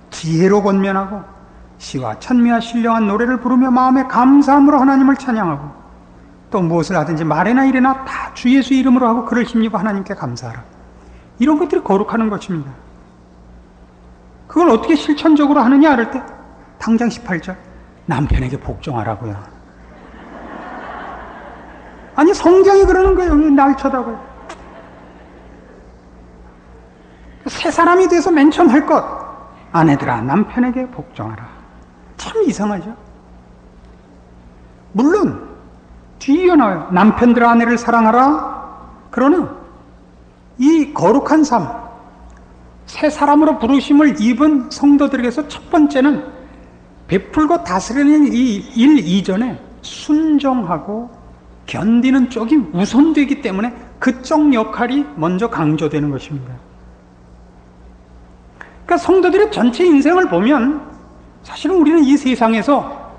지혜로 권면하고 시와 찬미와 신령한 노래를 부르며 마음에 감사함으로 하나님을 찬양하고 또 무엇을 하든지 말이나 일이나 다 주 예수 이름으로 하고 그를 힘입어 하나님께 감사하라. 이런 것들이 거룩하는 것입니다. 그걸 어떻게 실천적으로 하느냐 할 때 당장 18절 남편에게 복종하라고요. 아니 성경이 그러는 거예요. 왜 날 쳐다봐요. 새 사람이 돼서 맨 처음 할 것 아내들아 남편에게 복종하라. 참 이상하죠. 물론 뒤에 나와요. 남편들 아내를 사랑하라. 그러나 이 거룩한 삶, 새 사람으로 부르심을 입은 성도들에게서 첫 번째는 베풀고 다스리는 이 일 이전에 순종하고 견디는 쪽이 우선되기 때문에 그쪽 역할이 먼저 강조되는 것입니다. 그러니까 성도들의 전체 인생을 보면 사실은 우리는 이 세상에서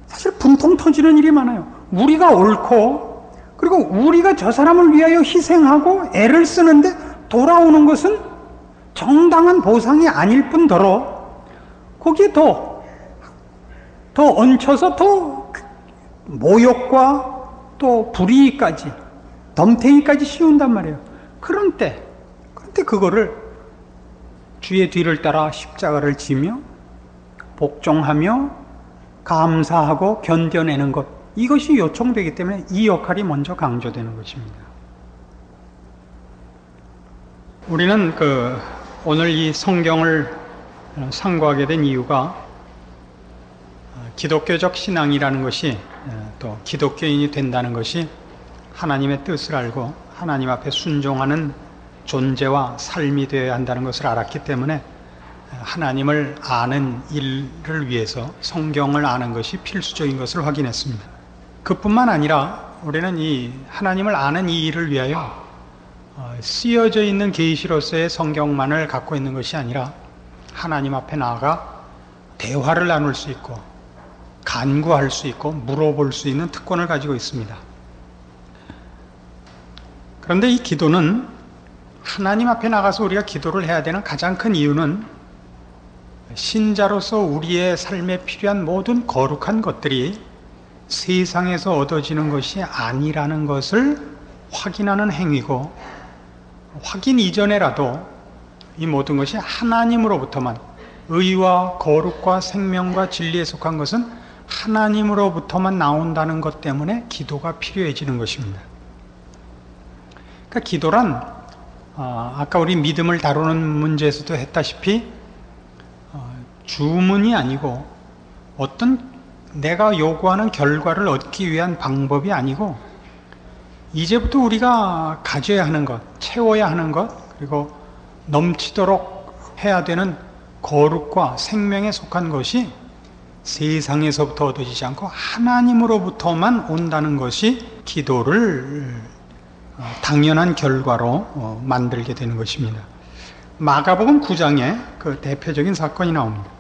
사실 분통 터지는 일이 많아요. 우리가 옳고 그리고 우리가 저 사람을 위하여 희생하고 애를 쓰는데 돌아오는 것은 정당한 보상이 아닐 뿐더러 거기에 더 얹혀서 더 모욕과 또 불이익까지 덤태기까지 씌운단 말이에요. 그런데 그거를 주의 뒤를 따라 십자가를 지며 복종하며 감사하고 견뎌내는 것, 이것이 요청되기 때문에 이 역할이 먼저 강조되는 것입니다. 우리는 오늘 이 성경을 상고하게 된 이유가 기독교적 신앙이라는 것이 또 기독교인이 된다는 것이 하나님의 뜻을 알고 하나님 앞에 순종하는 존재와 삶이 되어야 한다는 것을 알았기 때문에 하나님을 아는 일을 위해서 성경을 아는 것이 필수적인 것을 확인했습니다. 그뿐만 아니라 우리는 이 하나님을 아는 이 일을 위하여 쓰여져 있는 계시로서의 성경만을 갖고 있는 것이 아니라 하나님 앞에 나아가 대화를 나눌 수 있고 간구할 수 있고 물어볼 수 있는 특권을 가지고 있습니다. 그런데 이 기도는 하나님 앞에 나가서 우리가 기도를 해야 되는 가장 큰 이유는 신자로서 우리의 삶에 필요한 모든 거룩한 것들이 세상에서 얻어지는 것이 아니라는 것을 확인하는 행위고, 확인 이전에라도 이 모든 것이 하나님으로부터만, 의와 거룩과 생명과 진리에 속한 것은 하나님으로부터만 나온다는 것 때문에 기도가 필요해지는 것입니다. 그러니까 기도란 아까 우리 믿음을 다루는 문제에서도 했다시피 주문이 아니고 어떤 내가 요구하는 결과를 얻기 위한 방법이 아니고 이제부터 우리가 가져야 하는 것, 채워야 하는 것, 그리고 넘치도록 해야 되는 거룩과 생명에 속한 것이 세상에서부터 얻어지지 않고 하나님으로부터만 온다는 것이 기도를 당연한 결과로 만들게 되는 것입니다. 마가복음 9장에 그 대표적인 사건이 나옵니다.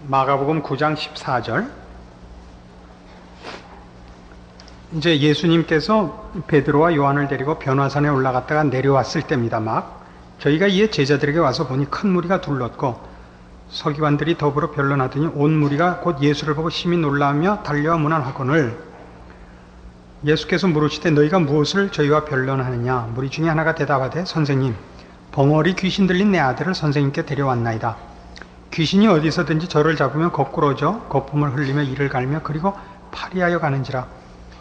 마가복음 9장 14절. 이제 예수님께서 베드로와 요한을 데리고 변화산에 올라갔다가 내려왔을 때입니다. 막 저희가 이에 제자들에게 와서 보니 큰 무리가 둘렀고 서기관들이 더불어 변론하더니 온 무리가 곧 예수를 보고 심히 놀라며 달려와 문안하거늘 예수께서 물으시되 너희가 무엇을 저희와 변론하느냐. 무리 중에 하나가 대답하되 선생님, 벙어리 귀신 들린 내 아들을 선생님께 데려왔나이다. 귀신이 어디서든지 저를 잡으면 거꾸러져 거품을 흘리며 이를 갈며 그리고 파리하여 가는지라.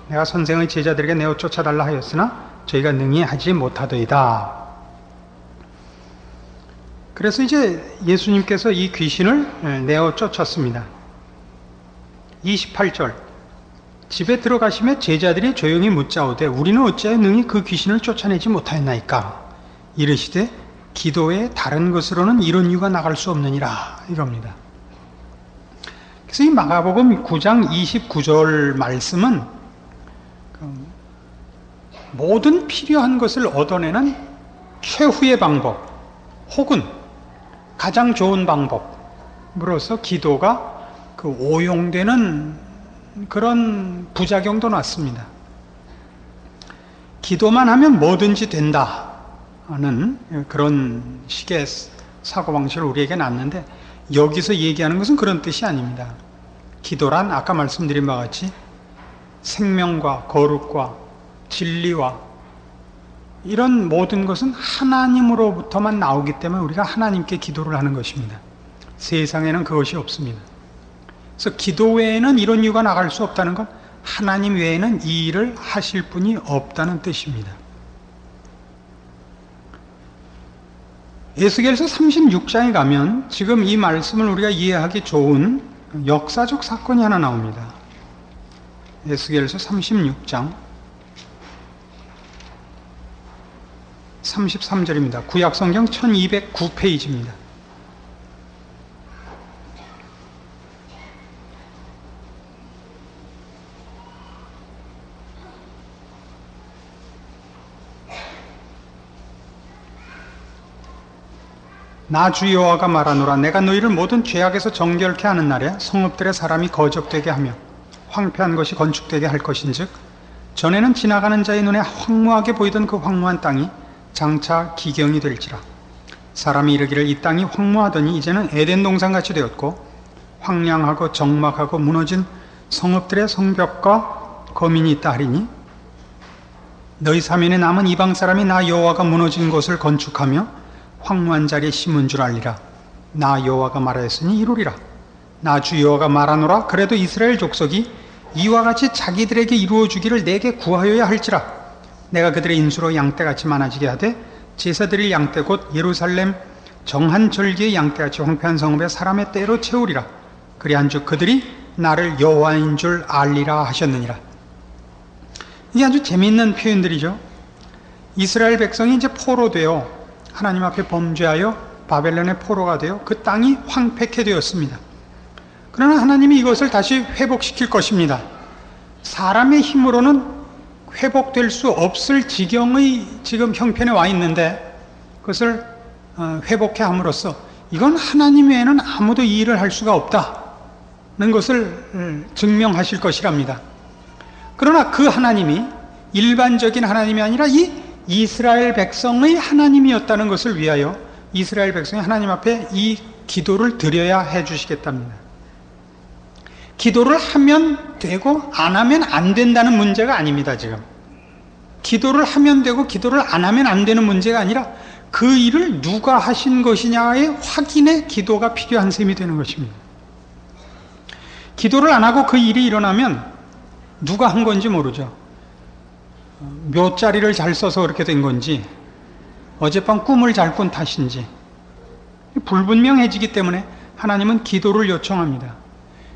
내가 선생의 제자들에게 내어 쫓아달라 하였으나 저희가 능히 하지 못하더이다. 그래서 이제 예수님께서 이 귀신을 내어 쫓았습니다. 28절. 집에 들어가시며 제자들이 조용히 묻자오되 우리는 어찌하여 능히 그 귀신을 쫓아내지 못하였나이까. 이르시되 기도 외에 다른 것으로는 이런 이유가 나갈 수 없느니라, 이겁니다. 그래서 이 마가복음 9장 29절 말씀은 모든 필요한 것을 얻어내는 최후의 방법 혹은 가장 좋은 방법으로서 기도가 그 오용되는 그런 부작용도 났습니다. 기도만 하면 뭐든지 된다 하는 그런 식의 사고방식을 우리에게 놨는데 여기서 얘기하는 것은 그런 뜻이 아닙니다. 기도란 아까 말씀드린 바와 같이 생명과 거룩과 진리와 이런 모든 것은 하나님으로부터만 나오기 때문에 우리가 하나님께 기도를 하는 것입니다. 세상에는 그것이 없습니다. 그래서 기도 외에는 이런 이유가 나갈 수 없다는 건 하나님 외에는 이 일을 하실 분이 없다는 뜻입니다. 에스겔서 36장에 가면 지금 이 말씀을 우리가 이해하기 좋은 역사적 사건이 하나 나옵니다. 에스겔서 36장 33절입니다. 구약성경 1209페이지입니다. 나 주 여호와가 말하노라. 내가 너희를 모든 죄악에서 정결케 하는 날에 성읍들의 사람이 거적되게 하며 황폐한 것이 건축되게 할 것인즉 전에는 지나가는 자의 눈에 황무하게 보이던 그 황무한 땅이 장차 기경이 될지라. 사람이 이르기를 이 땅이 황무하더니 이제는 에덴 동산같이 되었고 황량하고 적막하고 무너진 성읍들의 성벽과 거민이 있다 하리니 너희 사면에 남은 이방 사람이 나 여호와가 무너진 곳을 건축하며 황무한 자리에 심은 줄 알리라. 나 여호와가 말하였으니 이루리라. 나 주 여호와가 말하노라. 그래도 이스라엘 족속이 이와 같이 자기들에게 이루어 주기를 내게 구하여야 할지라. 내가 그들의 인수로 양떼같이 많아지게 하되 제사드릴 양떼 곧 예루살렘 정한 절기의 양떼같이 황폐한 성읍에 사람의 떼로 채우리라. 그리한즉 그들이 나를 여호와인 줄 알리라 하셨느니라. 이게 아주 재미있는 표현들이죠. 이스라엘 백성이 이제 포로되어 하나님 앞에 범죄하여 바벨론의 포로가 되어 그 땅이 황폐케 되었습니다. 그러나 하나님이 이것을 다시 회복시킬 것입니다. 사람의 힘으로는 회복될 수 없을 지경의 지금 형편에 와 있는데 그것을 회복해 함으로써 이건 하나님 외에는 아무도 이 일을 할 수가 없다는 것을 증명하실 것이랍니다. 그러나 그 하나님이 일반적인 하나님이 아니라 이 이스라엘 백성의 하나님이었다는 것을 위하여 이스라엘 백성이 하나님 앞에 이 기도를 드려야 해 주시겠답니다. 기도를 하면 되고 안 하면 안 된다는 문제가 아닙니다. 지금 기도를 하면 되고 기도를 안 하면 안 되는 문제가 아니라 그 일을 누가 하신 것이냐의 확인의 기도가 필요한 셈이 되는 것입니다. 기도를 안 하고 그 일이 일어나면 누가 한 건지 모르죠. 묘자리를 잘 써서 그렇게 된 건지 어젯밤 꿈을 잘 꾼 탓인지 불분명해지기 때문에 하나님은 기도를 요청합니다.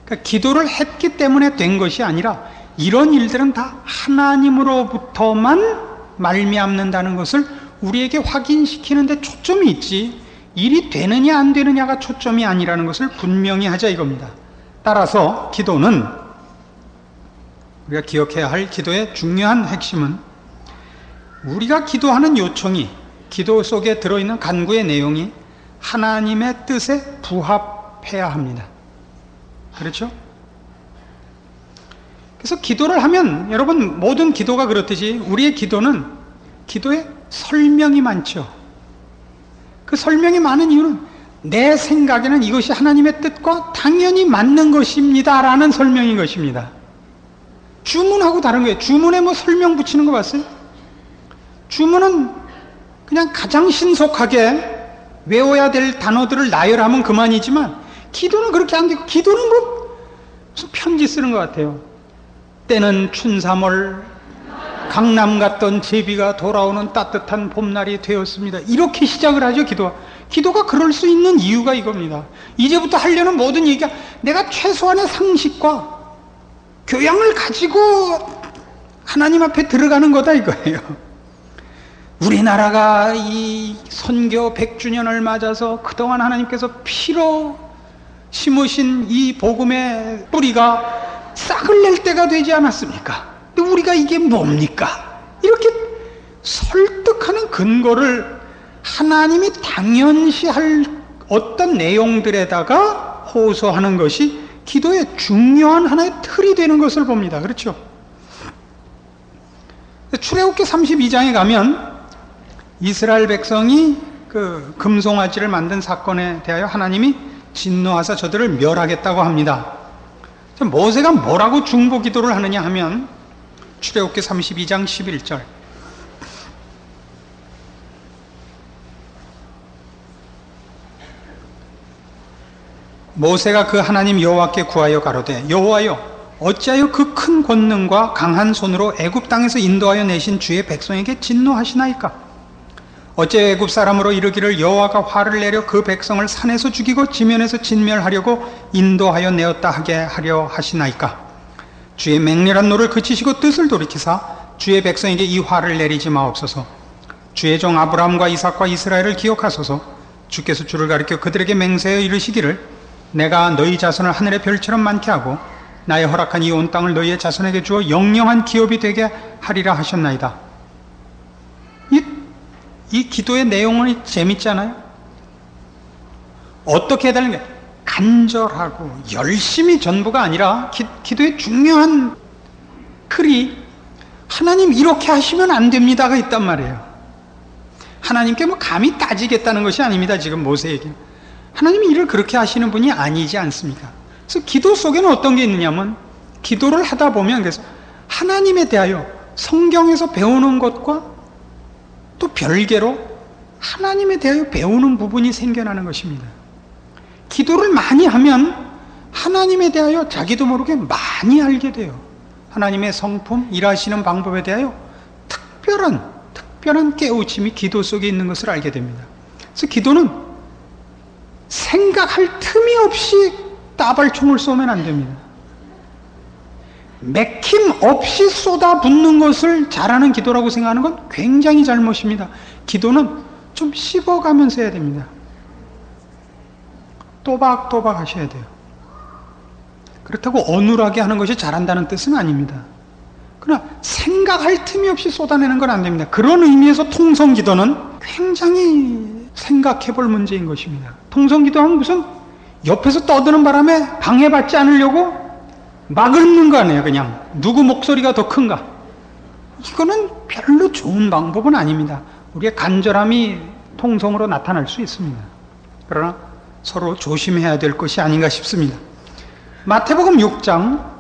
그러니까 기도를 했기 때문에 된 것이 아니라 이런 일들은 다 하나님으로부터만 말미암는다는 것을 우리에게 확인시키는 데 초점이 있지 일이 되느냐 안 되느냐가 초점이 아니라는 것을 분명히 하자 이겁니다. 따라서 기도는 우리가 기억해야 할 기도의 중요한 핵심은 우리가 기도하는 요청이 기도 속에 들어있는 간구의 내용이 하나님의 뜻에 부합해야 합니다. 그렇죠? 그래서 기도를 하면 여러분 모든 기도가 그렇듯이 우리의 기도는 기도에 설명이 많죠. 그 설명이 많은 이유는 내 생각에는 이것이 하나님의 뜻과 당연히 맞는 것입니다 라는 설명인 것입니다. 주문하고 다른 거예요. 주문에 뭐 설명 붙이는 거 봤어요? 주문은 그냥 가장 신속하게 외워야 될 단어들을 나열하면 그만이지만 기도는 그렇게 안 되고 기도는 뭐 무슨 편지 쓰는 것 같아요. 때는 춘삼월 강남 갔던 제비가 돌아오는 따뜻한 봄날이 되었습니다. 이렇게 시작을 하죠. 기도가 그럴 수 있는 이유가 이겁니다. 이제부터 하려는 모든 얘기가 내가 최소한의 상식과 교양을 가지고 하나님 앞에 들어가는 거다 이거예요. 우리나라가 이 선교 100주년을 맞아서 그동안 하나님께서 피로 심으신 이 복음의 뿌리가 싹을 낼 때가 되지 않았습니까? 근데 우리가 이게 뭡니까? 이렇게 설득하는 근거를 하나님이 당연시할 어떤 내용들에다가 호소하는 것이 기도의 중요한 하나의 틀이 되는 것을 봅니다. 그렇죠? 출애굽기 32장에 가면 이스라엘 백성이 그 금송아지를 만든 사건에 대하여 하나님이 진노하사 저들을 멸하겠다고 합니다. 모세가 뭐라고 중보 기도를 하느냐 하면 출애굽기 32장 11절 모세가 그 하나님 여호와께 구하여 가로되 여호와여 어찌하여 그 큰 권능과 강한 손으로 애굽 땅에서 인도하여 내신 주의 백성에게 진노하시나이까? 어째 애굽 사람으로 이르기를 여호와가 화를 내려 그 백성을 산에서 죽이고 지면에서 진멸하려고 인도하여 내었다 하게 하려 하시나이까? 주의 맹렬한 노를 그치시고 뜻을 돌이키사 주의 백성에게 이 화를 내리지 마옵소서. 주의 종 아브라함과 이삭과 이스라엘을 기억하소서. 주께서 주를 가리켜 그들에게 맹세하여 이르시기를 내가 너희 자손을 하늘의 별처럼 많게 하고 나의 허락한 이 온 땅을 너희의 자손에게 주어 영영한 기업이 되게 하리라 하셨나이다. 이 기도의 내용은 재밌잖아요. 어떻게 해달라는 게 간절하고 열심히 전부가 아니라 기도의 중요한 틀이 하나님 이렇게 하시면 안 됩니다가 있단 말이에요. 하나님께 뭐 감히 따지겠다는 것이 아닙니다. 지금 모세에게 하나님이 일을 그렇게 하시는 분이 아니지 않습니까? 그래서 기도 속에는 어떤 게 있느냐면 기도를 하다 보면 그래서 하나님에 대하여 성경에서 배우는 것과 또 별개로 하나님에 대하여 배우는 부분이 생겨나는 것입니다. 기도를 많이 하면 하나님에 대하여 자기도 모르게 많이 알게 돼요. 하나님의 성품, 일하시는 방법에 대하여 특별한 깨우침이 기도 속에 있는 것을 알게 됩니다. 그래서 기도는 생각할 틈이 없이 따발총을 쏘면 안 됩니다. 맥힘 없이 쏟아붓는 것을 잘하는 기도라고 생각하는 건 굉장히 잘못입니다. 기도는 좀 씹어가면서 해야 됩니다. 또박또박 하셔야 돼요. 그렇다고 어눌하게 하는 것이 잘한다는 뜻은 아닙니다. 그러나 생각할 틈이 없이 쏟아내는 건 안 됩니다. 그런 의미에서 통성기도는 굉장히 생각해 볼 문제인 것입니다. 통성기도하면 무슨 옆에서 떠드는 바람에 방해받지 않으려고 막 읊는 거 아니에요. 그냥 누구 목소리가 더 큰가. 이거는 별로 좋은 방법은 아닙니다. 우리의 간절함이 통성으로 나타날 수 있습니다. 그러나 서로 조심해야 될 것이 아닌가 싶습니다. 마태복음 6장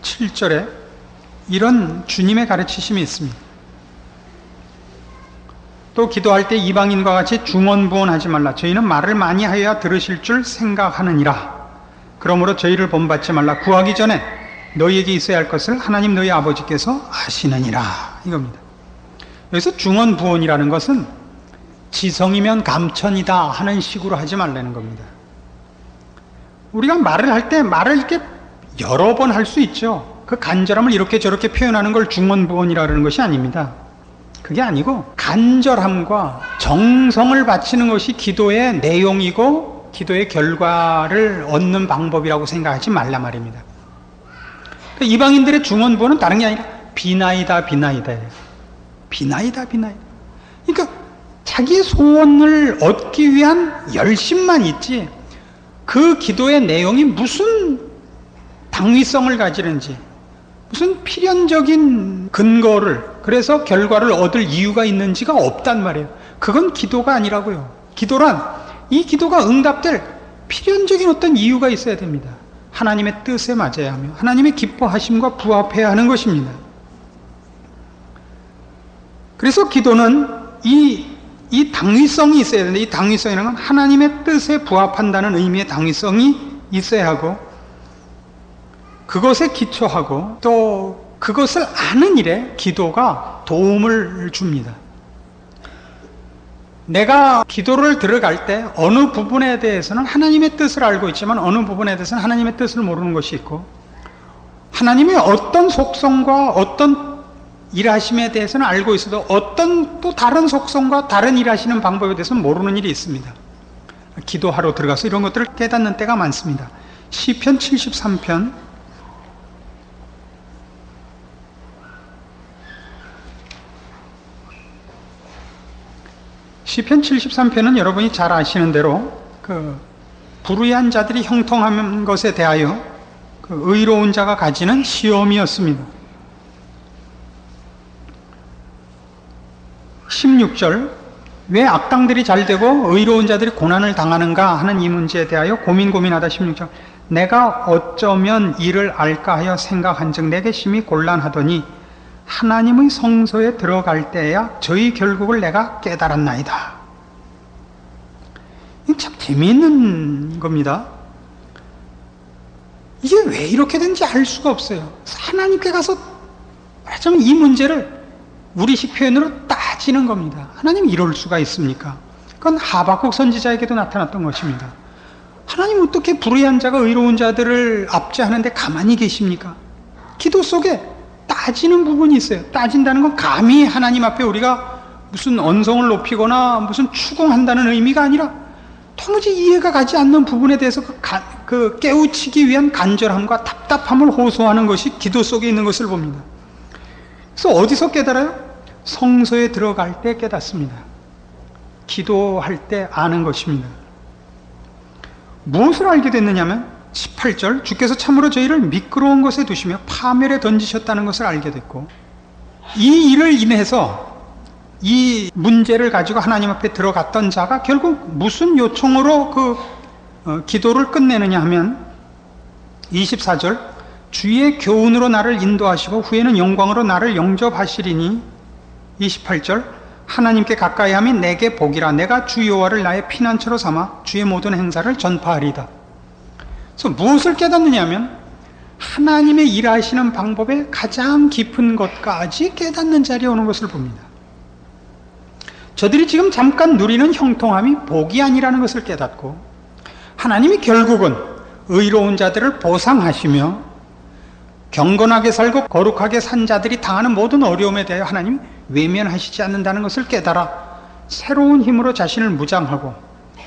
7절에 이런 주님의 가르치심이 있습니다. 또 기도할 때 이방인과 같이 중언부언하지 말라. 저희는 말을 많이 하여야 들으실 줄 생각하느니라. 그러므로 저희를 본받지 말라. 구하기 전에 너희에게 있어야 할 것을 하나님 너희 아버지께서 아시느니라. 이겁니다. 여기서 중언부언이라는 것은 지성이면 감천이다 하는 식으로 하지 말라는 겁니다. 우리가 말을 할 때 말을 이렇게 여러 번 할 수 있죠. 그 간절함을 이렇게 저렇게 표현하는 걸 중언부언이라는 것이 아닙니다. 그게 아니고 간절함과 정성을 바치는 것이 기도의 내용이고 기도의 결과를 얻는 방법이라고 생각하지 말라 말입니다. 이방인들의 중언부언은 다른 게 아니라 비나이다. 그러니까 자기의 소원을 얻기 위한 열심만 있지 그 기도의 내용이 무슨 당위성을 가지는지 무슨 필연적인 근거를 그래서 결과를 얻을 이유가 있는지가 없단 말이에요. 그건 기도가 아니라고요. 기도란 이 기도가 응답될 필연적인 어떤 이유가 있어야 됩니다. 하나님의 뜻에 맞아야 하며 하나님의 기뻐하심과 부합해야 하는 것입니다. 그래서 기도는 이 당위성이 있어야 되는데 이 당위성이라는 건 하나님의 뜻에 부합한다는 의미의 당위성이 있어야 하고 그것에 기초하고 또 그것을 아는 일에 기도가 도움을 줍니다. 내가 기도를 들어갈 때 어느 부분에 대해서는 하나님의 뜻을 알고 있지만 어느 부분에 대해서는 하나님의 뜻을 모르는 것이 있고 하나님의 어떤 속성과 어떤 일하심에 대해서는 알고 있어도 어떤 또 다른 속성과 다른 일하시는 방법에 대해서는 모르는 일이 있습니다. 기도하러 들어가서 이런 것들을 깨닫는 때가 많습니다. 시편 73편 시편 73편은 여러분이 잘 아시는 대로 그 불의한 자들이 형통한 것에 대하여 그 의로운 자가 가지는 시험이었습니다. 16절 왜 악당들이 잘되고 의로운 자들이 고난을 당하는가 하는 이 문제에 대하여 고민하다 16절 내가 어쩌면 이를 알까 하여 생각한즉 내게 심히 곤란하더니 하나님의 성소에 들어갈 때야 저희 결국을 내가 깨달았나이다. 이게 참 재미있는 겁니다. 이게 왜 이렇게 된지 알 수가 없어요. 하나님께 가서 말하자면 이 문제를 우리식 표현으로 따지는 겁니다. 하나님 이럴 수가 있습니까? 그건 하박국 선지자에게도 나타났던 것입니다. 하나님 어떻게 불의한 자가 의로운 자들을 압제하는데 가만히 계십니까? 기도 속에 따지는 부분이 있어요. 따진다는 건 감히 하나님 앞에 우리가 무슨 언성을 높이거나 무슨 추궁한다는 의미가 아니라 도무지 이해가 가지 않는 부분에 대해서 그 깨우치기 위한 간절함과 답답함을 호소하는 것이 기도 속에 있는 것을 봅니다. 그래서 어디서 깨달아요? 성소에 들어갈 때 깨닫습니다. 기도할 때 아는 것입니다. 무엇을 알게 됐느냐면 18절 주께서 참으로 저희를 미끄러운 것에 두시며 파멸에 던지셨다는 것을 알게 됐고 이 일을 인해서 이 문제를 가지고 하나님 앞에 들어갔던 자가 결국 무슨 요청으로 기도를 끝내느냐 하면 24절 주의 교훈으로 나를 인도하시고 후에는 영광으로 나를 영접하시리니 28절 하나님께 가까이 함이 내게 복이라. 내가 주 여호와를 나의 피난처로 삼아 주의 모든 행사를 전파하리다. 그래서 무엇을 깨닫느냐면 하나님의 일하시는 방법의 가장 깊은 것까지 깨닫는 자리에 오는 것을 봅니다. 저들이 지금 잠깐 누리는 형통함이 복이 아니라는 것을 깨닫고, 하나님이 결국은 의로운 자들을 보상하시며 경건하게 살고 거룩하게 산 자들이 당하는 모든 어려움에 대하여 하나님이 외면하시지 않는다는 것을 깨달아 새로운 힘으로 자신을 무장하고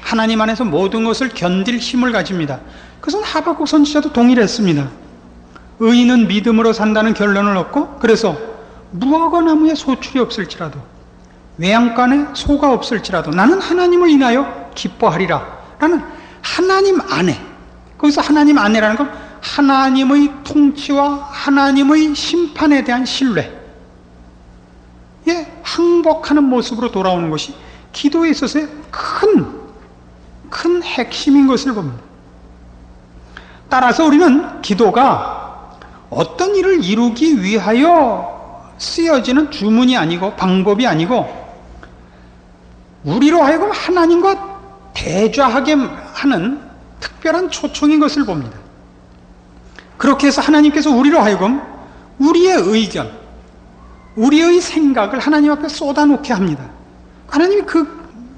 하나님 안에서 모든 것을 견딜 힘을 가집니다. 그것은 하박국 선지자도 동일했습니다. 의인은 믿음으로 산다는 결론을 얻고, 그래서 무화과 나무에 소출이 없을지라도 외양간에 소가 없을지라도 나는 하나님을 인하여 기뻐하리라 라는 하나님 안에, 거기서 하나님 안에라는 건 하나님의 통치와 하나님의 심판에 대한 신뢰에 항복하는 모습으로 돌아오는 것이 기도에 있어서의 큰 핵심인 것을 봅니다. 따라서 우리는 기도가 어떤 일을 이루기 위하여 쓰여지는 주문이 아니고 방법이 아니고, 우리로 하여금 하나님과 대좌하게 하는 특별한 초청인 것을 봅니다. 그렇게 해서 하나님께서 우리로 하여금 우리의 의견, 우리의 생각을 하나님 앞에 쏟아놓게 합니다. 하나님이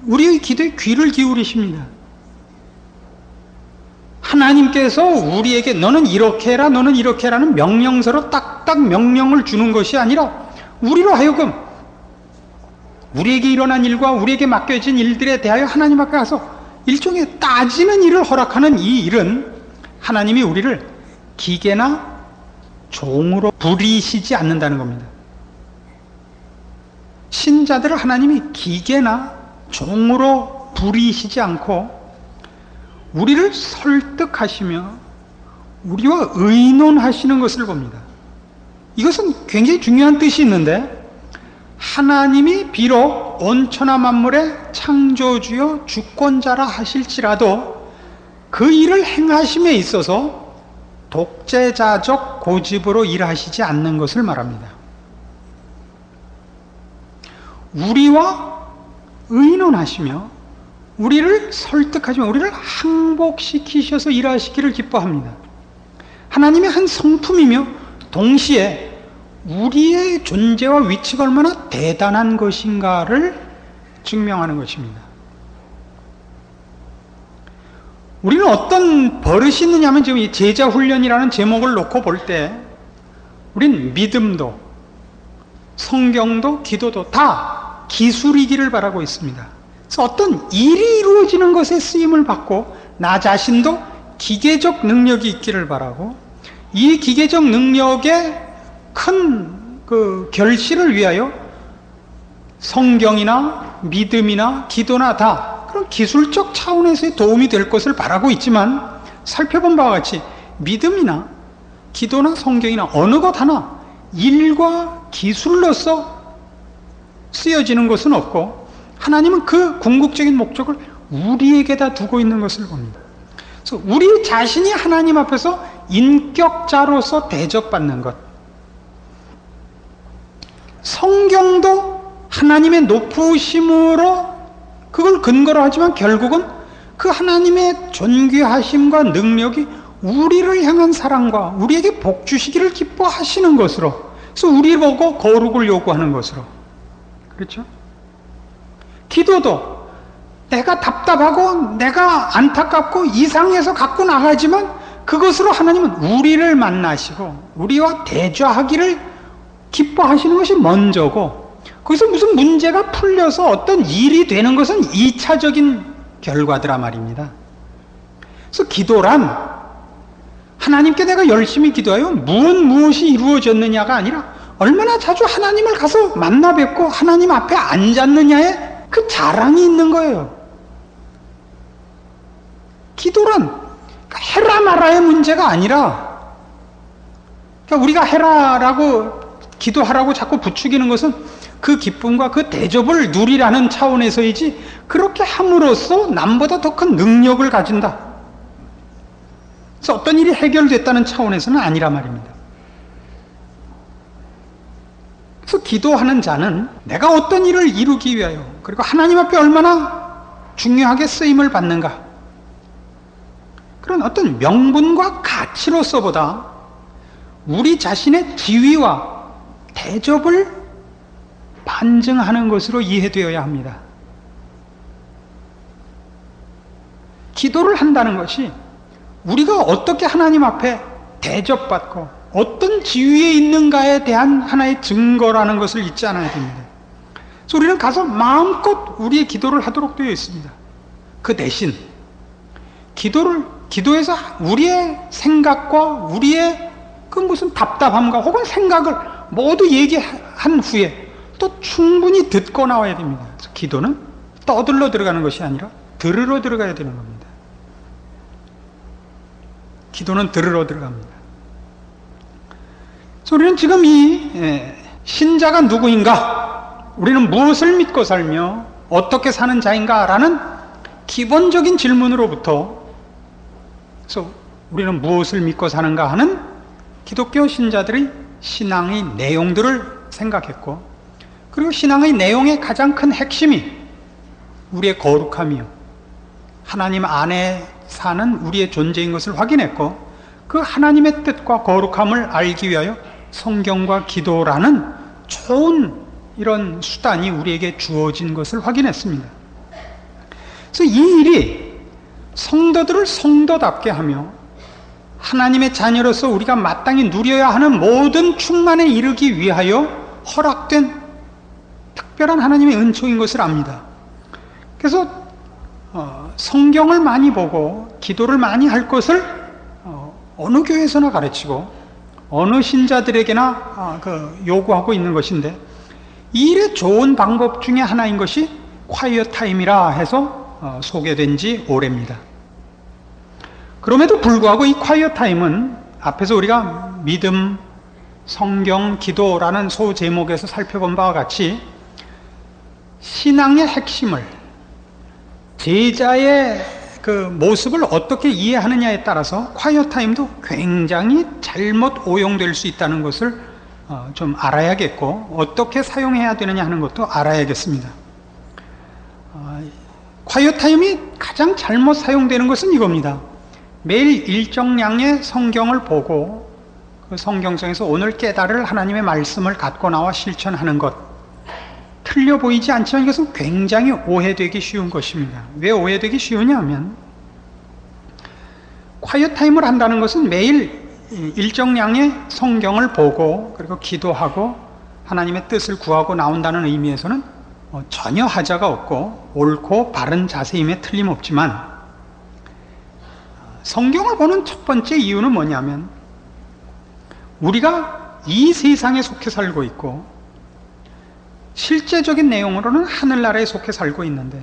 우리의 기도에 귀를 기울이십니다. 하나님께서 우리에게 너는 이렇게 해라, 너는 이렇게 해라는 명령서로 딱딱 명령을 주는 것이 아니라, 우리로 하여금 우리에게 일어난 일과 우리에게 맡겨진 일들에 대하여 하나님 앞에 가서 일종의 따지는 일을 허락하는 이 일은 하나님이 우리를 기계나 종으로 부리시지 않는다는 겁니다. 신자들을 하나님이 기계나 종으로 부리시지 않고 우리를 설득하시며 우리와 의논하시는 것을 봅니다. 이것은 굉장히 중요한 뜻이 있는데, 하나님이 비록 온천하 만물의 창조주요 주권자라 하실지라도 그 일을 행하심에 있어서 독재자적 고집으로 일하시지 않는 것을 말합니다. 우리와 의논하시며 우리를 설득하시며 우리를 항복시키셔서 일하시기를 기뻐합니다. 하나님의 한 성품이며 동시에 우리의 존재와 위치가 얼마나 대단한 것인가를 증명하는 것입니다. 우리는 어떤 버릇이 있느냐면, 지금 이 제자훈련이라는 제목을 놓고 볼 때 우린 믿음도 성경도 기도도 다 기술이기를 바라고 있습니다. 그래서 어떤 일이 이루어지는 것에 쓰임을 받고 나 자신도 기계적 능력이 있기를 바라고, 이 기계적 능력의 큰 결실을 위하여 성경이나 믿음이나 기도나 다 그런 기술적 차원에서의 도움이 될 것을 바라고 있지만, 살펴본 바와 같이 믿음이나 기도나 성경이나 어느 것 하나 일과 기술로서 쓰여지는 것은 없고, 하나님은 그 궁극적인 목적을 우리에게다 두고 있는 것을 봅니다. 그래서 우리 자신이 하나님 앞에서 인격자로서 대접받는 것, 성경도 하나님의 높으심으로 그걸 근거로 하지만 결국은 그 하나님의 존귀하심과 능력이 우리를 향한 사랑과 우리에게 복 주시기를 기뻐하시는 것으로, 그래서 우리 보고 거룩을 요구하는 것으로, 그렇죠? 기도도 내가 답답하고 내가 안타깝고 이상해서 갖고 나가지만 그것으로 하나님은 우리를 만나시고 우리와 대좌하기를 기뻐하시는 것이 먼저고, 거기서 무슨 문제가 풀려서 어떤 일이 되는 것은 2차적인 결과더라 말입니다. 그래서 기도란 하나님께 내가 열심히 기도하여 무엇이 이루어졌느냐가 아니라 얼마나 자주 하나님을 가서 만나 뵙고 하나님 앞에 앉았느냐에 그 자랑이 있는 거예요. 기도란 해라 마라의 문제가 아니라, 그러니까 우리가 해라라고 기도하라고 자꾸 부추기는 것은 그 기쁨과 그 대접을 누리라는 차원에서이지, 그렇게 함으로써 남보다 더 큰 능력을 가진다, 그래서 어떤 일이 해결됐다는 차원에서는 아니라 말입니다. 그래서 기도하는 자는 내가 어떤 일을 이루기 위하여 그리고 하나님 앞에 얼마나 중요하게 쓰임을 받는가, 그런 어떤 명분과 가치로서보다 우리 자신의 지위와 대접을 반증하는 것으로 이해되어야 합니다. 기도를 한다는 것이 우리가 어떻게 하나님 앞에 대접받고 어떤 지위에 있는가에 대한 하나의 증거라는 것을 잊지 않아야 됩니다. 그래서 우리는 가서 마음껏 우리의 기도를 하도록 되어 있습니다. 그 대신 기도에서 우리의 생각과 우리의 그 무슨 답답함과 혹은 생각을 모두 얘기한 후에 또 충분히 듣고 나와야 됩니다. 그래서 기도는 떠들러 들어가는 것이 아니라 들으러 들어가야 되는 겁니다. 기도는 들으러 들어갑니다. 그래서 우리는 지금 이 신자가 누구인가, 우리는 무엇을 믿고 살며 어떻게 사는 자인가 라는 기본적인 질문으로부터, 그래서 우리는 무엇을 믿고 사는가 하는 기독교 신자들의 신앙의 내용들을 생각했고, 그리고 신앙의 내용의 가장 큰 핵심이 우리의 거룩함이요, 하나님 안에 사는 우리의 존재인 것을 확인했고, 그 하나님의 뜻과 거룩함을 알기 위하여 성경과 기도라는 좋은 이런 수단이 우리에게 주어진 것을 확인했습니다. 그래서 이 일이 성도들을 성도답게 하며 하나님의 자녀로서 우리가 마땅히 누려야 하는 모든 충만에 이르기 위하여 허락된 특별한 하나님의 은총인 것을 압니다. 그래서 성경을 많이 보고 기도를 많이 할 것을 어느 교회에서나 가르치고 어느 신자들에게나 요구하고 있는 것인데, 이 일의 좋은 방법 중에 하나인 것이 콰이어 타임이라 해서 소개된 지 오래입니다. 그럼에도 불구하고 이 콰이어 타임은 앞에서 우리가 믿음, 성경, 기도라는 소제목에서 살펴본 바와 같이 신앙의 핵심을, 제자의 그 모습을 어떻게 이해하느냐에 따라서 콰이어 타임도 굉장히 잘못 오용될 수 있다는 것을 좀 알아야겠고, 어떻게 사용해야 되느냐 하는 것도 알아야겠습니다. 콰이어 타임이 가장 잘못 사용되는 것은 이겁니다. 매일 일정량의 성경을 보고 그 성경 속에서 오늘 깨달을 하나님의 말씀을 갖고 나와 실천하는 것, 틀려 보이지 않지만 이것은 굉장히 오해되기 쉬운 것입니다. 왜 오해되기 쉬우냐 하면, 콰이어 타임을 한다는 것은 매일 일정량의 성경을 보고 그리고 기도하고 하나님의 뜻을 구하고 나온다는 의미에서는 전혀 하자가 없고 옳고 바른 자세임에 틀림없지만, 성경을 보는 첫 번째 이유는 뭐냐면, 우리가 이 세상에 속해 살고 있고 실제적인 내용으로는 하늘나라에 속해 살고 있는데,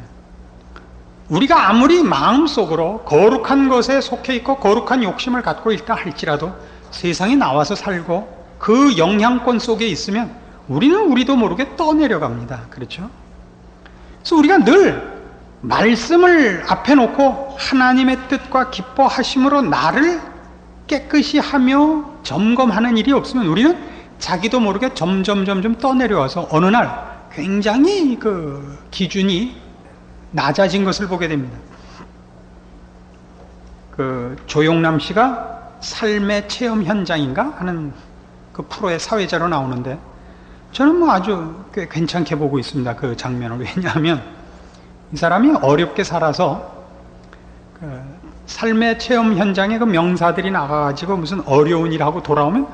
우리가 아무리 마음속으로 거룩한 것에 속해 있고 거룩한 욕심을 갖고 있다 할지라도 세상에 나와서 살고 그 영향권 속에 있으면 우리는 우리도 모르게 떠내려갑니다. 그렇죠? 그래서 우리가 늘 말씀을 앞에 놓고 하나님의 뜻과 기뻐하심으로 나를 깨끗이 하며 점검하는 일이 없으면 우리는 자기도 모르게 점점 떠내려와서 어느 날 굉장히 그 기준이 낮아진 것을 보게 됩니다. 그 조용남 씨가 삶의 체험 현장인가 하는 그 프로의 사회자로 나오는데, 저는 뭐 아주 꽤 괜찮게 보고 있습니다. 그 장면을. 왜냐하면 이 사람이 어렵게 살아서 그 삶의 체험 현장에 그 명사들이 나가가지고 무슨 어려운 일하고 돌아오면